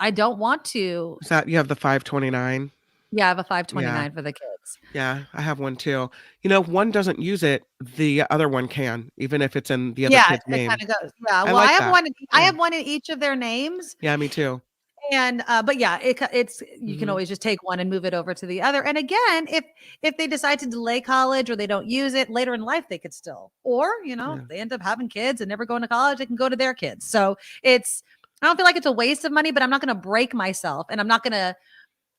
E: I don't want to.
J: Is that you have the 529?
E: Yeah, I have a 529 for the kids.
J: Yeah, I have one too. If one doesn't use it, the other one can, even if it's in the other
E: Yeah,
J: kid's
E: it
J: name.
E: kind of goes. Yeah,
J: I
E: well, I
J: like
E: have
J: that.
E: one. I
J: Yeah.
E: have one in each of their names.
J: Yeah, me too.
E: And but yeah, it's you can always just take one and move it over to the other. And again, if they decide to delay college or they don't use it later in life, they could still. Or if they end up having kids and never going to college, they can go to their kids. So I don't feel like it's a waste of money, but I'm not going to break myself, and I'm not going to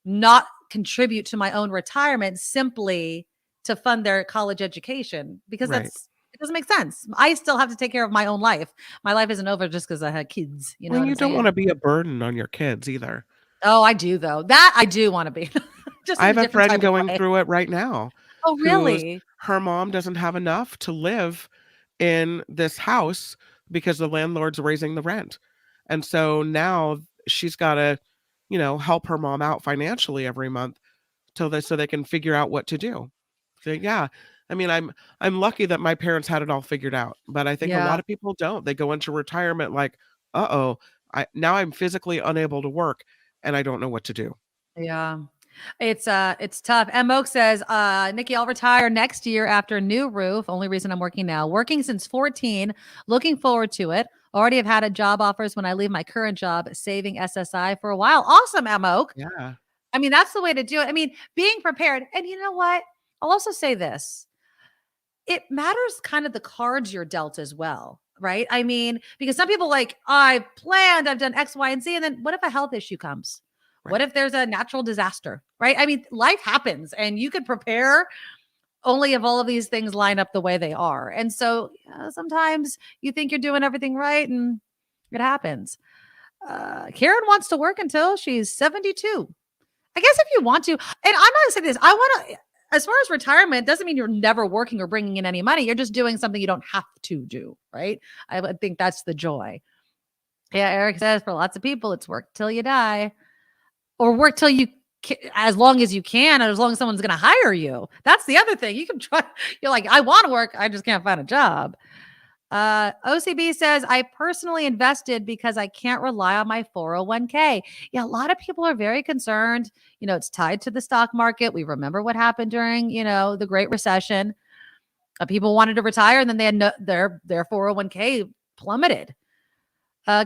E: not contribute to my own retirement simply to fund their college education, because
J: Right.
E: it doesn't make sense. I still have to take care of my own life. My life isn't over just because I had kids. You know
J: Well,
E: what
J: you
E: I'm
J: don't
E: saying?
J: want to be a burden on your kids either.
E: Oh, I do though. That I do want to be. Just
J: I
E: in
J: have a
E: different
J: friend
E: type of
J: going
E: way.
J: through it right now.
E: Oh, really?
J: Her mom doesn't have enough to live in this house because the landlord's raising the rent. And so now she's got to, help her mom out financially every month so they can figure out what to do. So yeah, I mean, I'm lucky that my parents had it all figured out, but I think a lot of people don't. They go into retirement like, uh-oh, now I'm physically unable to work and I don't know what to do.
E: Yeah. It's tough. M. Oak says, Nikki, I'll retire next year after a new roof. Only reason I'm working now. Working since 14. Looking forward to it. Already have had job offers when I leave my current job, saving SSI for a while. Awesome, M. Oak.
J: Yeah.
E: I mean, that's the way to do it. I mean, being prepared. And you know what? I'll also say this. It matters kind of the cards you're dealt as well, right? I mean, because some people I've planned, I've done X, Y, and Z. And then what if a health issue comes?
J: Right.
E: What if there's a natural disaster, right? I mean, life happens and you could prepare only if all of these things line up the way they are. And so sometimes you think you're doing everything right and it happens. Karen wants to work until she's 72. I guess if you want to, and I'm not saying this, I want to, as far as retirement, doesn't mean you're never working or bringing in any money. You're just doing something you don't have to do, right? I would think that's the joy. Yeah, Eric says for lots of people, it's work till you die. Or work till you, as long as you can, and as long as someone's going to hire you. That's the other thing. You can try. You're like, I want to work. I just can't find a job. OCB says, I personally invested because I can't rely on my 401k. Yeah, a lot of people are very concerned. It's tied to the stock market. We remember what happened during, the Great Recession. People wanted to retire and then they had their 401k plummeted.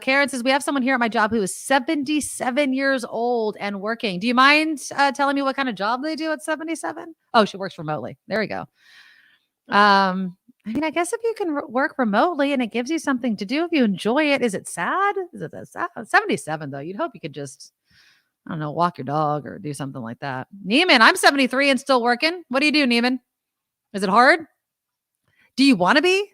E: Karen says, we have someone here at my job who is 77 years old and working. Do you mind telling me what kind of job they do at 77? Oh, she works remotely. There we go. I mean, I guess if you can work remotely and it gives you something to do, if you enjoy it, is it sad? Is it sad? 77 though? You'd hope you could just, I don't know, walk your dog or do something like that. Neiman, I'm 73 and still working. What do you do, Neiman? Is it hard? Do you want to be?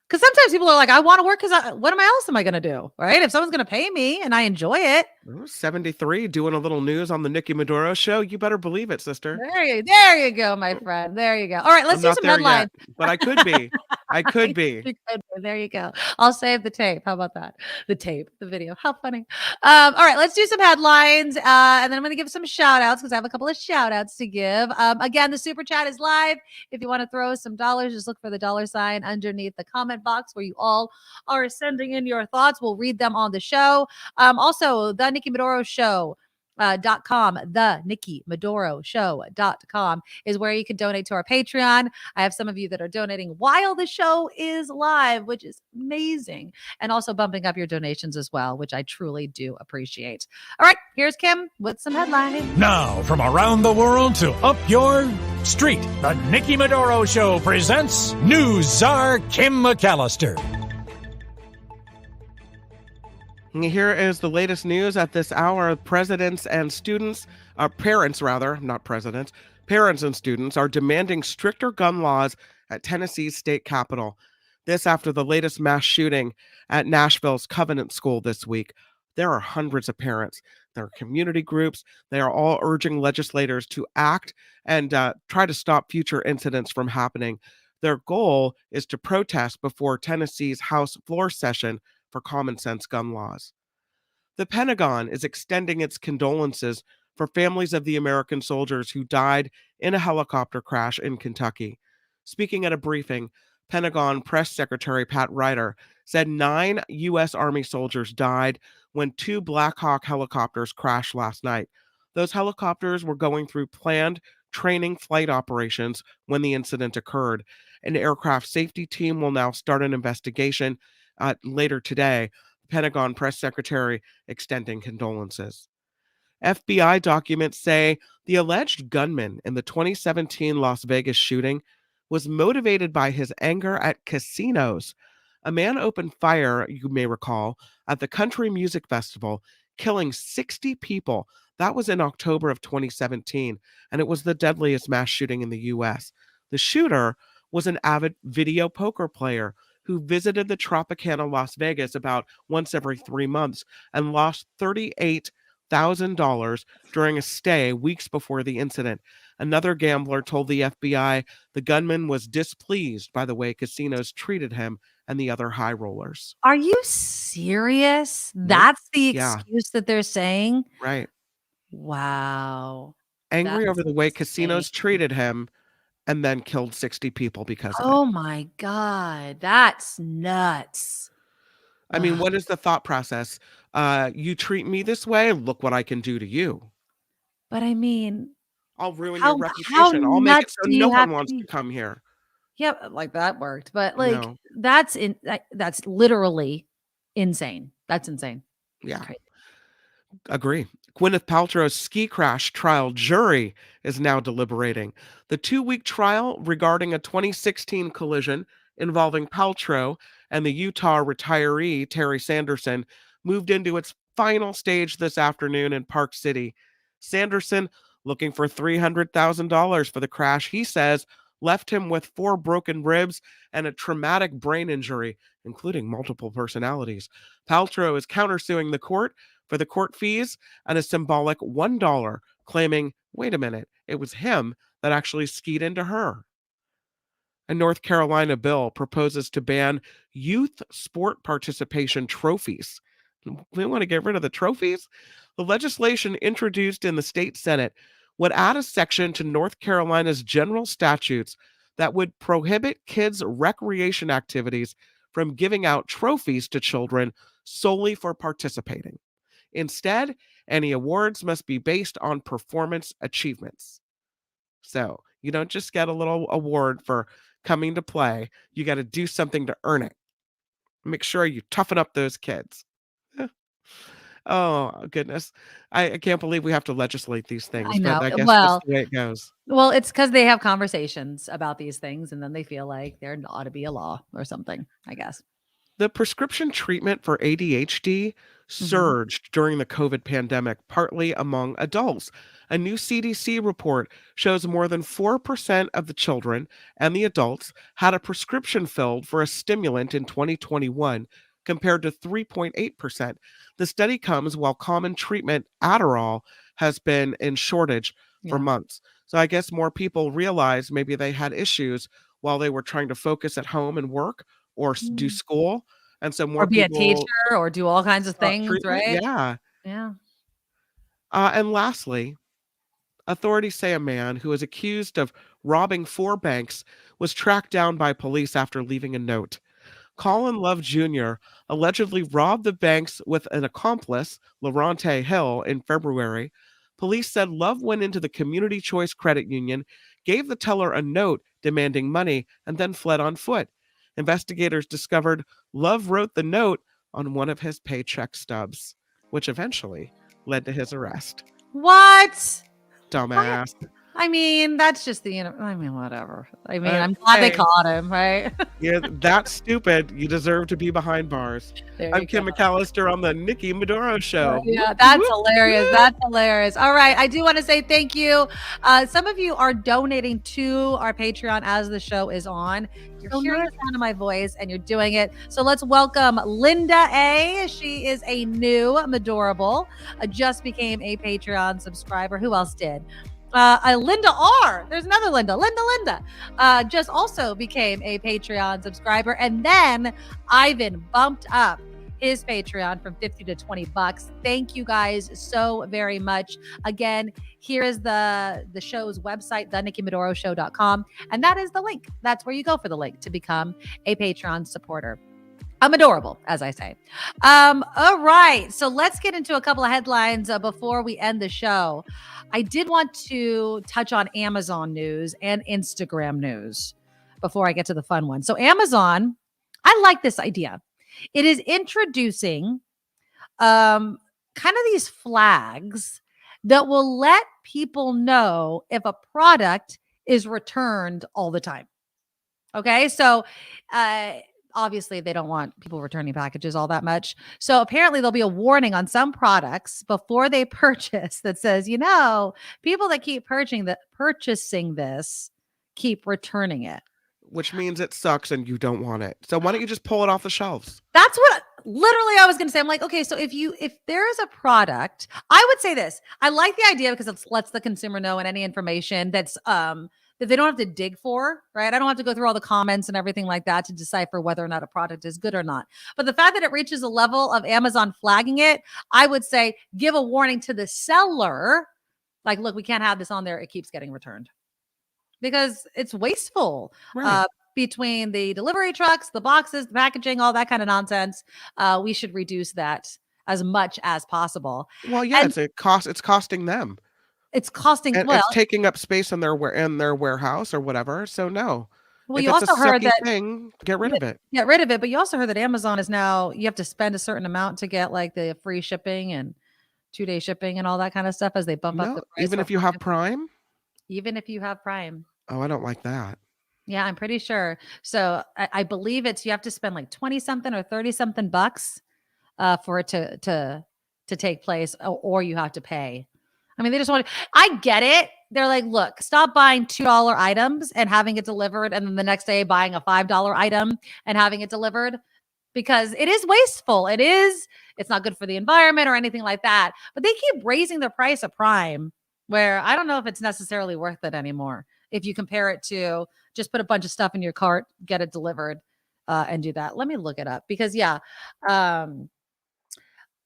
E: Because sometimes people are like, I want to work because what else am I going to do? Right? If someone's going to pay me and I enjoy it.
J: 73, doing a little news on the Nikki Medoro Show. You better believe it, sister.
E: There you go, my friend. There you go. All right, let's do some headlines.
J: But I could be. I could be.
E: There you go. I'll save the tape. How about that? The tape, the video. How funny. All right, let's do some headlines. And then I'm going to give some shout outs because I have a couple of shout outs to give. Again, the super chat is live. If you want to throw some dollars, just look for the $sign underneath the comment box where you all are sending in your thoughts. We'll read them on the show. Also, the Nikki Medoro Show. .com, the Nikki Medoro Show.com is where you can donate to our Patreon. I have some of you that are donating while the show is live, which is amazing, and also bumping up your donations as well, which I truly do appreciate. All right, here's Kim with some headlines.
K: Now, from around the world to up your street, the Nikki Medoro Show presents News Czar Kim McAllister.
J: Here is the latest news at this hour. Parents and students are demanding stricter gun laws at Tennessee's state capitol. This after the latest mass shooting at Nashville's Covenant School this week. There are hundreds of parents. There are community groups. They are all urging legislators to act and try to stop future incidents from happening. Their goal is to protest before Tennessee's House floor session for common sense gun laws. The Pentagon is extending its condolences for families of the American soldiers who died in a helicopter crash in Kentucky. Speaking at a briefing, Pentagon Press Secretary Pat Ryder said 9 U.S. Army soldiers died when 2 Black Hawk helicopters crashed last night. Those helicopters were going through planned training flight operations when the incident occurred. An aircraft safety team will now start an investigation later today. The Pentagon Press Secretary extending condolences. FBI documents say the alleged gunman in the 2017 Las Vegas shooting was motivated by his anger at casinos. A man opened fire, you may recall, at the Country Music Festival, killing 60 people. That was in October of 2017, and it was the deadliest mass shooting in the U.S. The shooter was an avid video poker player who visited the Tropicana Las Vegas about once every 3 months and lost $38,000 during a stay weeks before the incident. Another gambler told the FBI the gunman was displeased by the way casinos treated him and the other high rollers.
E: Are you serious? That's the excuse that they're saying?
J: Right.
E: Wow.
J: Angry over the way casinos
E: insane.
J: treated him and then killed 60 people because of it.
E: Oh my God. That's nuts.
J: I mean, what is the thought process? You treat me this way, look what I can do to you.
E: But I mean,
J: I'll ruin your reputation. I'll make it so no one wants to come here.
E: Yep, like that worked. But like
J: No.
E: that's literally insane. That's insane.
J: Yeah. Crazy. Agree. Gwyneth Paltrow's ski crash trial jury is now deliberating. The 2-week trial regarding a 2016 collision involving Paltrow and the Utah retiree Terry Sanderson moved into its final stage this afternoon in Park City. Sanderson, looking for $300,000 for the crash, he says left him with 4 broken ribs and a traumatic brain injury, including multiple personalities. Paltrow is countersuing the court for the court fees and a symbolic $1, claiming, wait a minute, it was him that actually skied into her. A North Carolina bill proposes to ban youth sport participation trophies. We want to get rid of the trophies? The legislation introduced in the state Senate would add a section to North Carolina's general statutes that would prohibit kids' recreation activities from giving out trophies to children solely for participating. Instead, any awards must be based on performance achievements. So you don't just get a little award for coming to play. You got to do something to earn it. Make sure you toughen up those kids. Oh, goodness. I can't believe we have to legislate these things.
E: I know.
J: But I guess that's the way it goes.
E: Well, it's because they have conversations about these things and then they feel like there ought to be a law or something, I guess.
J: The prescription treatment for ADHD surged during the COVID pandemic, partly among adults. A new CDC report shows more than 4% of the children and the adults had a prescription filled for a stimulant in 2021, compared to 3.8%. The study comes while common treatment Adderall has been in shortage for months. So I guess more people realized maybe they had issues while they were trying to focus at home and work or do school. And so more
E: or be
J: people
E: a teacher or do all kinds of things, right?
J: Yeah.
E: Yeah.
J: And lastly, authorities say a man who is accused of robbing 4 banks was tracked down by police after leaving a note. Colin Love Jr. allegedly robbed the banks with an accomplice, Laurente Hill, in February. Police said Love went into the Community Choice Credit Union, gave the teller a note demanding money, and then fled on foot. Investigators discovered Love wrote the note on one of his paycheck stubs, which eventually led to his arrest.
E: What?
J: Dumbass.
E: I mean, that's just whatever. I mean, I'm glad they caught him, right?
J: You're that stupid. You deserve to be behind bars. I'm Kim McAllister on the Nikki Medoro Show.
E: Yeah, that's hilarious. That's hilarious. All right. I do want to say thank you. Some of you are donating to our Patreon as the show is on. You're hearing the sound of my voice and you're doing it. So let's welcome Linda A. She is a new Medorable. Just became a Patreon subscriber. Who else did? Linda R. There's another Linda. Linda just also became a Patreon subscriber. And then Ivan bumped up his Patreon from $50 to $20. Thank you guys so very much. Again, here is the show's website, thenikkimedoroshow.com, and that is the link. That's where you go for the link to become a Patreon supporter. I'm adorable, as I say. All right. So let's get into a couple of headlines before we end the show. I did want to touch on Amazon news and Instagram news before I get to the fun one. So Amazon, I like this idea. It is introducing kind of these flags that will let people know if a product is returned all the time. Okay. So, obviously, they don't want people returning packages all that much. So apparently there'll be a warning on some products before they purchase that says, people that keep purchasing this keep returning it.
J: Which means it sucks and you don't want it. So why don't you just pull it off the shelves?
E: That's what literally I was going to say. I'm like, okay, so if there is a product, I would say this. I like the idea because it lets the consumer know and any information that's that they don't have to dig for, right? I don't have to go through all the comments and everything like that to decipher whether or not a product is good or not. But the fact that it reaches a level of Amazon flagging it, I would say give a warning to the seller. Like, look, we can't have this on there. It keeps getting returned because it's wasteful.
J: Right.
E: Between the delivery trucks, the boxes, the packaging, all that kind of nonsense. We should reduce that as much as possible.
J: Well, yeah, it's costing them.
E: It's costing.
J: And it's taking up space in their warehouse or whatever. So no.
E: Well,
J: if
E: you
J: it's
E: also
J: a
E: heard that
J: get rid of it.
E: Get rid of it. But you also heard that Amazon is now you have to spend a certain amount to get like the free shipping and 2-day shipping and all that kind of stuff as they bump up the price.
J: Even if you have Prime.
E: Even if you have Prime.
J: Oh, I don't like that.
E: Yeah, I'm pretty sure. So I believe you have to spend like 20 something or 30 something bucks for it to take place, or you have to pay. I mean, they just want to, I get it. They're like, look, stop buying $2 items and having it delivered. And then the next day buying a $5 item and having it delivered because it is wasteful. It's not good for the environment or anything like that. But they keep raising the price of Prime where I don't know if it's necessarily worth it anymore. If you compare it to just put a bunch of stuff in your cart, get it delivered and do that. Let me look it up because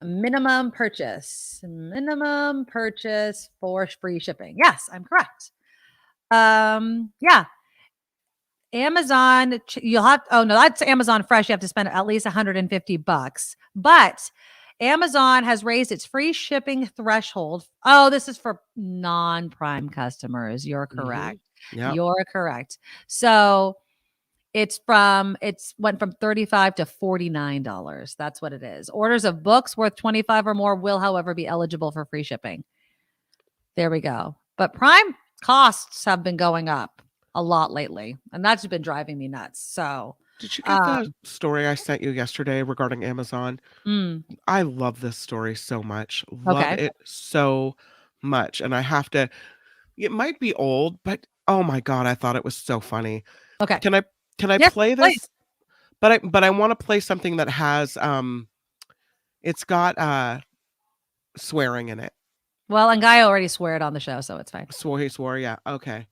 E: minimum purchase for free shipping. Yes, I'm correct. Yeah. Amazon, that's Amazon Fresh. You have to spend at least $150, but Amazon has raised its free shipping threshold. Oh, this is for non-Prime customers. You're correct.
J: Mm-hmm. Yep.
E: You're correct. So it went from $35 to $49. That's what it is. Orders of books worth $25 or more will, however, be eligible for free shipping. There we go. But Prime costs have been going up a lot lately, and that's been driving me nuts. So
J: did you get the story I sent you yesterday regarding Amazon? I love this story so much. Love it so much. And I have to, it might be old, but oh my God, I thought it was so funny.
E: Okay.
J: Can I play this? Please. But I want to play something that has it's got swearing in it.
E: Well, and Ngaio already swore it on the show, so it's fine.
J: He swore, yeah. Okay.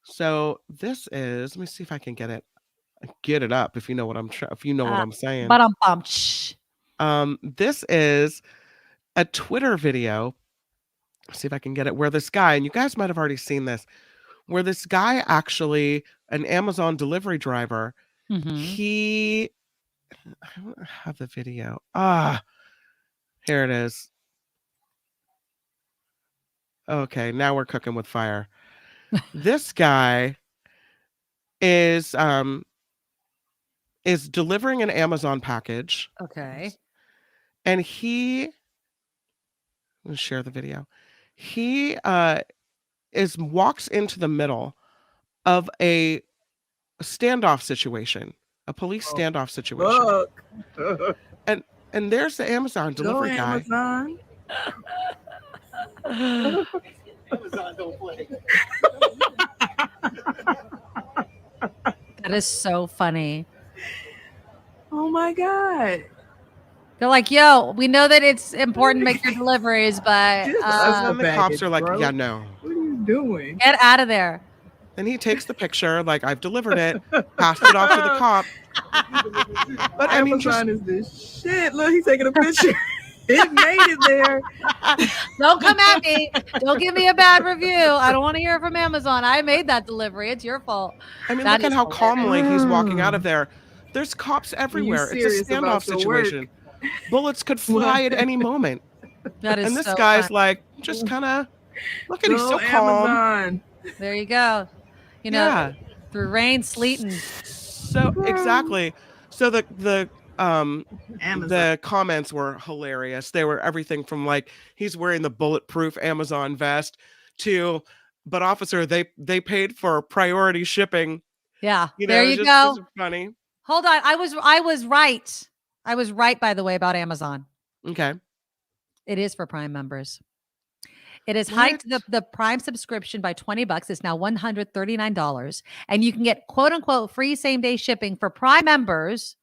J: So this is, let me see if I can get it up if you know what I'm what I'm saying.
E: But I'm pumped.
J: This is a Twitter video. Let's see if I can get it where this guy, and you guys might have already seen this, where this guy actually, an Amazon delivery driver, I don't have the video. Here it is. Okay, now we're cooking with fire. This guy is delivering an Amazon package.
E: Okay.
J: And let's share the video. He walks into the middle of a standoff situation, a police standoff situation. And there's the Amazon delivery guy.
L: Amazon.
G: Amazon don't play.
E: That is so funny.
L: Oh my God.
E: They're like, yo, we know that it's important to make your deliveries, but
J: and the cops are like, yeah, no.
L: What are you doing?
E: Get out of there.
J: And he takes the picture, like, I've delivered it, passed it off to the cop.
L: But I mean, Amazon is this shit. Look, he's taking a picture. It made it there.
E: Don't come at me. Don't give me a bad review. I don't want to hear from Amazon. I made that delivery. It's your fault.
J: I mean, look at how calmly he's walking out of there. There's cops everywhere. It's a standoff situation. Bullets could fly at any moment.
E: That is
J: and this
E: so
J: guy's
E: funny.
J: like, just kind of, look at he's so calm.
E: There you go. You know, through rain, sleet, and
J: so exactly. So the comments were hilarious. They were everything from like he's wearing the bulletproof Amazon vest to, but officer, they paid for priority shipping.
E: Yeah,
J: you
E: there
J: know,
E: you
J: just,
E: go.
J: Just funny.
E: Hold on, I was right. I was right, by the way, about Amazon.
J: Okay,
E: it is for Prime members. It has hiked the Prime subscription by $20. It's now $139. And you can get quote unquote free same day shipping for Prime members,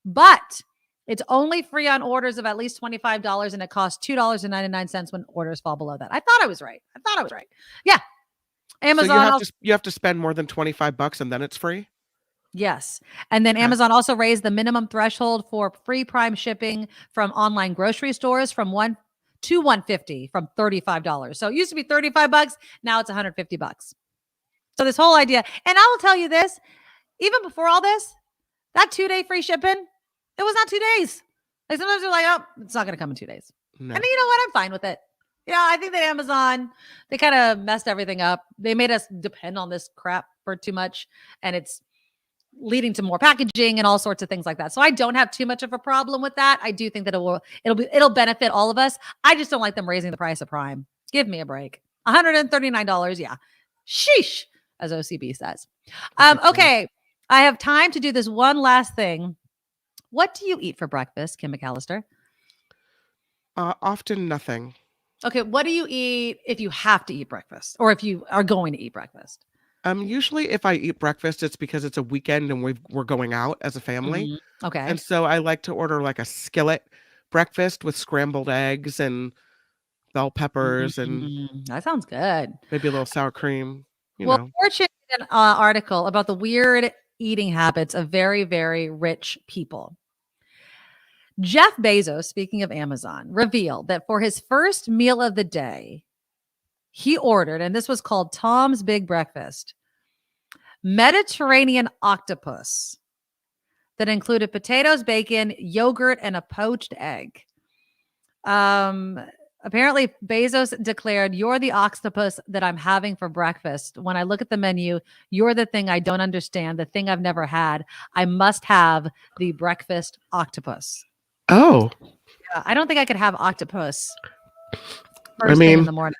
E: but it's only free on orders of at least $25 and it costs $2.99 when orders fall below that. I thought I was right. Yeah. Amazon.
J: So you have to spend more than $25 and then it's free?
E: Yes. And then Amazon also raised the minimum threshold for free Prime shipping from online grocery stores from $1 to $150 from $35. So it used to be $35. Now it's $150. So this whole idea, and I will tell you this, even before all this, that 2-day free shipping, it was not 2 days. Like sometimes they're like, oh, it's not going to come in 2 days. No. And you know what? I'm fine with it. Yeah, I think that Amazon, they kind of messed everything up. They made us depend on this crap for too much. And it's leading to more packaging and all sorts of things like that. So I don't have too much of a problem with that. I do think that it'll benefit all of us. I just don't like them raising the price of Prime. Give me a break. $139. Yeah. Sheesh, as OCB says. Okay. I have time to do this one last thing. What do you eat for breakfast, Kim McAllister?
J: Often nothing.
E: Okay. What do you eat if you have to eat breakfast or if you are going to eat breakfast?
J: Usually if I eat breakfast, it's because it's a weekend and we're going out as a family.
E: Mm-hmm. Okay.
J: And so I like to order like a skillet breakfast with scrambled eggs and bell peppers and
E: that sounds good.
J: Maybe a little sour cream. You know.
E: Fortune did an article about the weird eating habits of very, very rich people. Jeff Bezos, speaking of Amazon, revealed that for his first meal of the day, he ordered, and this was called Tom's Big Breakfast, Mediterranean octopus that included potatoes, bacon, yogurt, and a poached egg. Apparently, Bezos declared, "You're the octopus that I'm having for breakfast. When I look at the menu, you're the thing I don't understand, the thing I've never had. I must have the breakfast octopus."
J: Oh.
E: Yeah, I don't think I could have octopus first thing in the morning.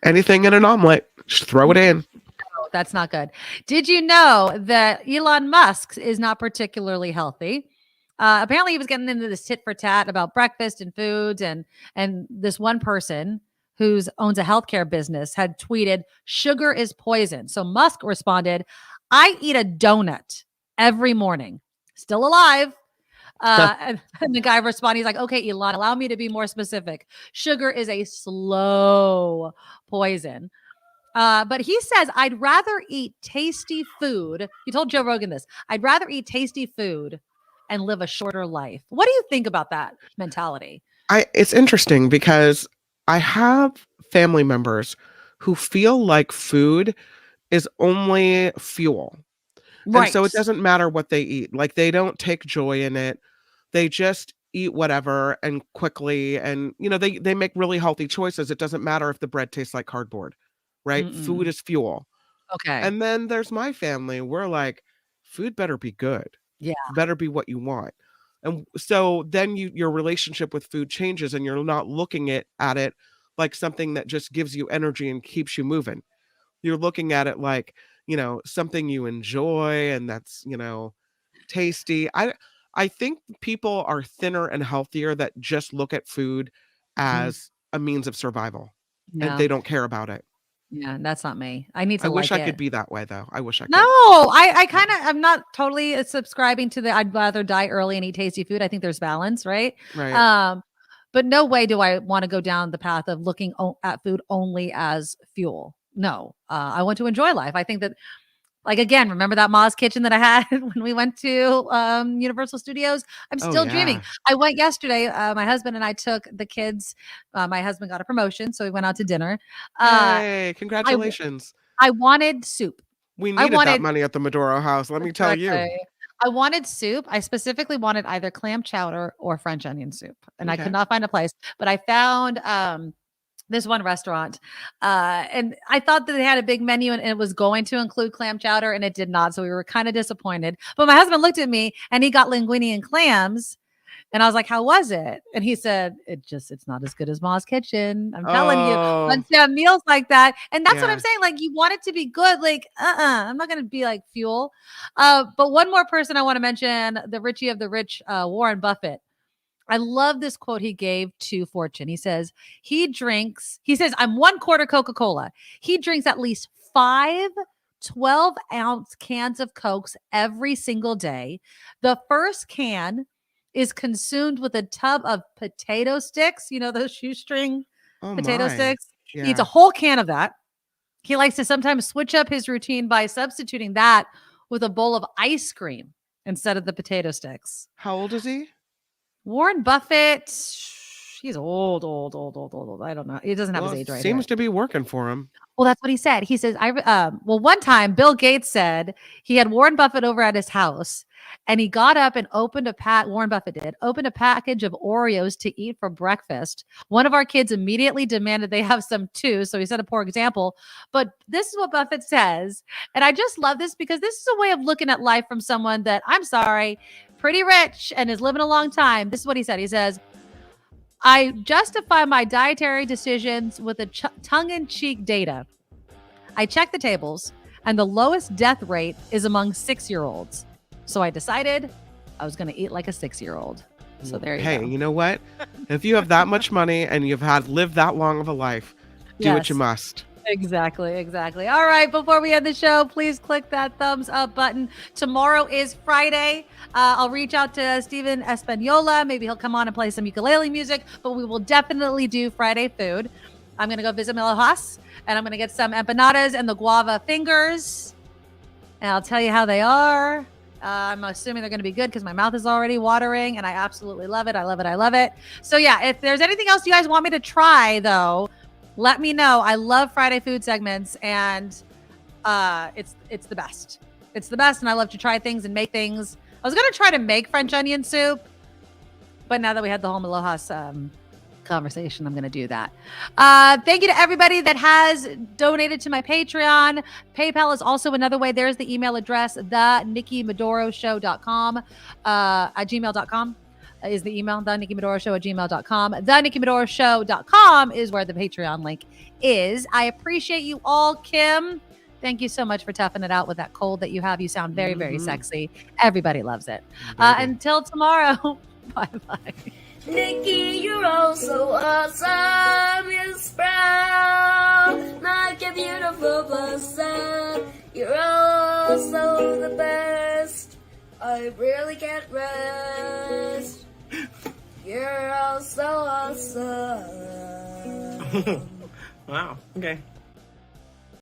J: Anything in an omelet, just throw it in.
E: No, that's not good. Did you know that Elon Musk is not particularly healthy? Apparently, he was getting into this tit for tat about breakfast and foods, and this one person who owns a healthcare business had tweeted, "Sugar is poison." So Musk responded, "I eat a donut every morning." Still alive. And the guy responded, he's like, "Okay, Elon, allow me to be more specific. Sugar is a slow poison." But he says, "I'd rather eat tasty food." He told Joe Rogan this. "I'd rather eat tasty food and live a shorter life." What do you think about that mentality?
J: It's interesting because I have family members who feel like food is only fuel. Right. And so it doesn't matter what they eat. Like they don't take joy in it. They just eat whatever and quickly. And, you know, they make really healthy choices. It doesn't matter if the bread tastes like cardboard, right? Food is fuel.
E: Okay.
J: And then there's my family. We're like, food better be good.
E: Yeah.
J: Better be what you want. And so then your relationship with food changes and you're not looking at it like something that just gives you energy and keeps you moving. You're looking at it like, you know, something you enjoy and that's, you know, tasty. I think people are thinner and healthier that just look at food as a means of survival and they don't care about it.
E: Yeah, that's not me. I need to.
J: I wish I could be that way though. I wish I could.
E: No, I kind of, I'm not totally subscribing to the I'd rather die early and eat tasty food. I think there's balance, right?
J: Right.
E: But no way do I want to go down the path of looking at food only as fuel. No, I want to enjoy life. I think that Like, again, remember that Ma's Kitchen that I had when we went to Universal Studios? I'm still dreaming. I went yesterday. My husband and I took the kids. My husband got a promotion, so we went out to dinner.
J: Hey, congratulations.
E: I wanted soup.
J: We needed that money at the Medoro house, let me tell you.
E: I wanted soup. I specifically wanted either clam chowder or French onion soup, and I could not find a place. But I found this one restaurant, and I thought that they had a big menu and it was going to include clam chowder, and it did not. So we were kind of disappointed. But my husband looked at me and he got linguine and clams. And I was like, how was it? And he said, it's not as good as Ma's Kitchen. I'm telling you, once you have meals like that. And that's what I'm saying. Like, you want it to be good. Like, I'm not going to be like fuel. But one more person I want to mention, the Richie of the Rich, Warren Buffett. I love this quote he gave to Fortune. He says, I'm 1/4 Coca-Cola. He drinks at least 5 12-ounce cans of Cokes every single day. The first can is consumed with a tub of potato sticks. You know, those shoestring potato sticks. Yeah. He eats a whole can of that. He likes to sometimes switch up his routine by substituting that with a bowl of ice cream instead of the potato sticks.
J: How old is he?
E: Warren Buffett, he's old. I don't know. He doesn't have his age right.
J: Seems to be working for him.
E: Well, that's what he said. He says, one time Bill Gates said he had Warren Buffett over at his house, and he got up and opened Warren Buffett did, opened a package of Oreos to eat for breakfast. One of our kids immediately demanded they have some too. So he set a poor example, but this is what Buffett says. And I just love this because this is a way of looking at life from someone that, I'm sorry, pretty rich and is living a long time. This is what he said. He says, I justify my dietary decisions with a tongue-in-cheek data. I check the tables, and the lowest death rate is among 6-year-olds. So I decided I was going to eat like a 6-year-old. So there you go.
J: Hey, you know what? If you have that much money and you've lived that long of a life, do what you must.
E: Exactly. All right. Before we end the show, please click that thumbs up button. Tomorrow is Friday. I'll reach out to Steven Espanola. Maybe he'll come on and play some ukulele music, but we will definitely do Friday food. I'm going to go visit Milojas, and I'm going to get some empanadas and the guava fingers, and I'll tell you how they are. I'm assuming they're going to be good because my mouth is already watering, and I absolutely love it. I love it. So yeah, if there's anything else you guys want me to try, though, let me know. I love Friday food segments, and it's the best. It's the best, and I love to try things and make things. I was going to try to make French onion soup, but now that we had the Home Aloha conversation, I'm going to do that. Thank you to everybody that has donated to my Patreon. PayPal is also another way. There's the email address, thenikkimedoroshow.com at gmail.com. Is the email, thenikkimedoroshow@gmail.com. Thenikkimedoroshow.com is where the Patreon link is. I appreciate you all, Kim. Thank you so much for toughing it out with that cold that you have. You sound very, very sexy. Everybody loves it. Until tomorrow, bye-bye.
M: Nikki, you're all so awesome. You're proud, like a beautiful blossom. You're also the best. I really can't rest. You're all so awesome.
L: Wow. Okay.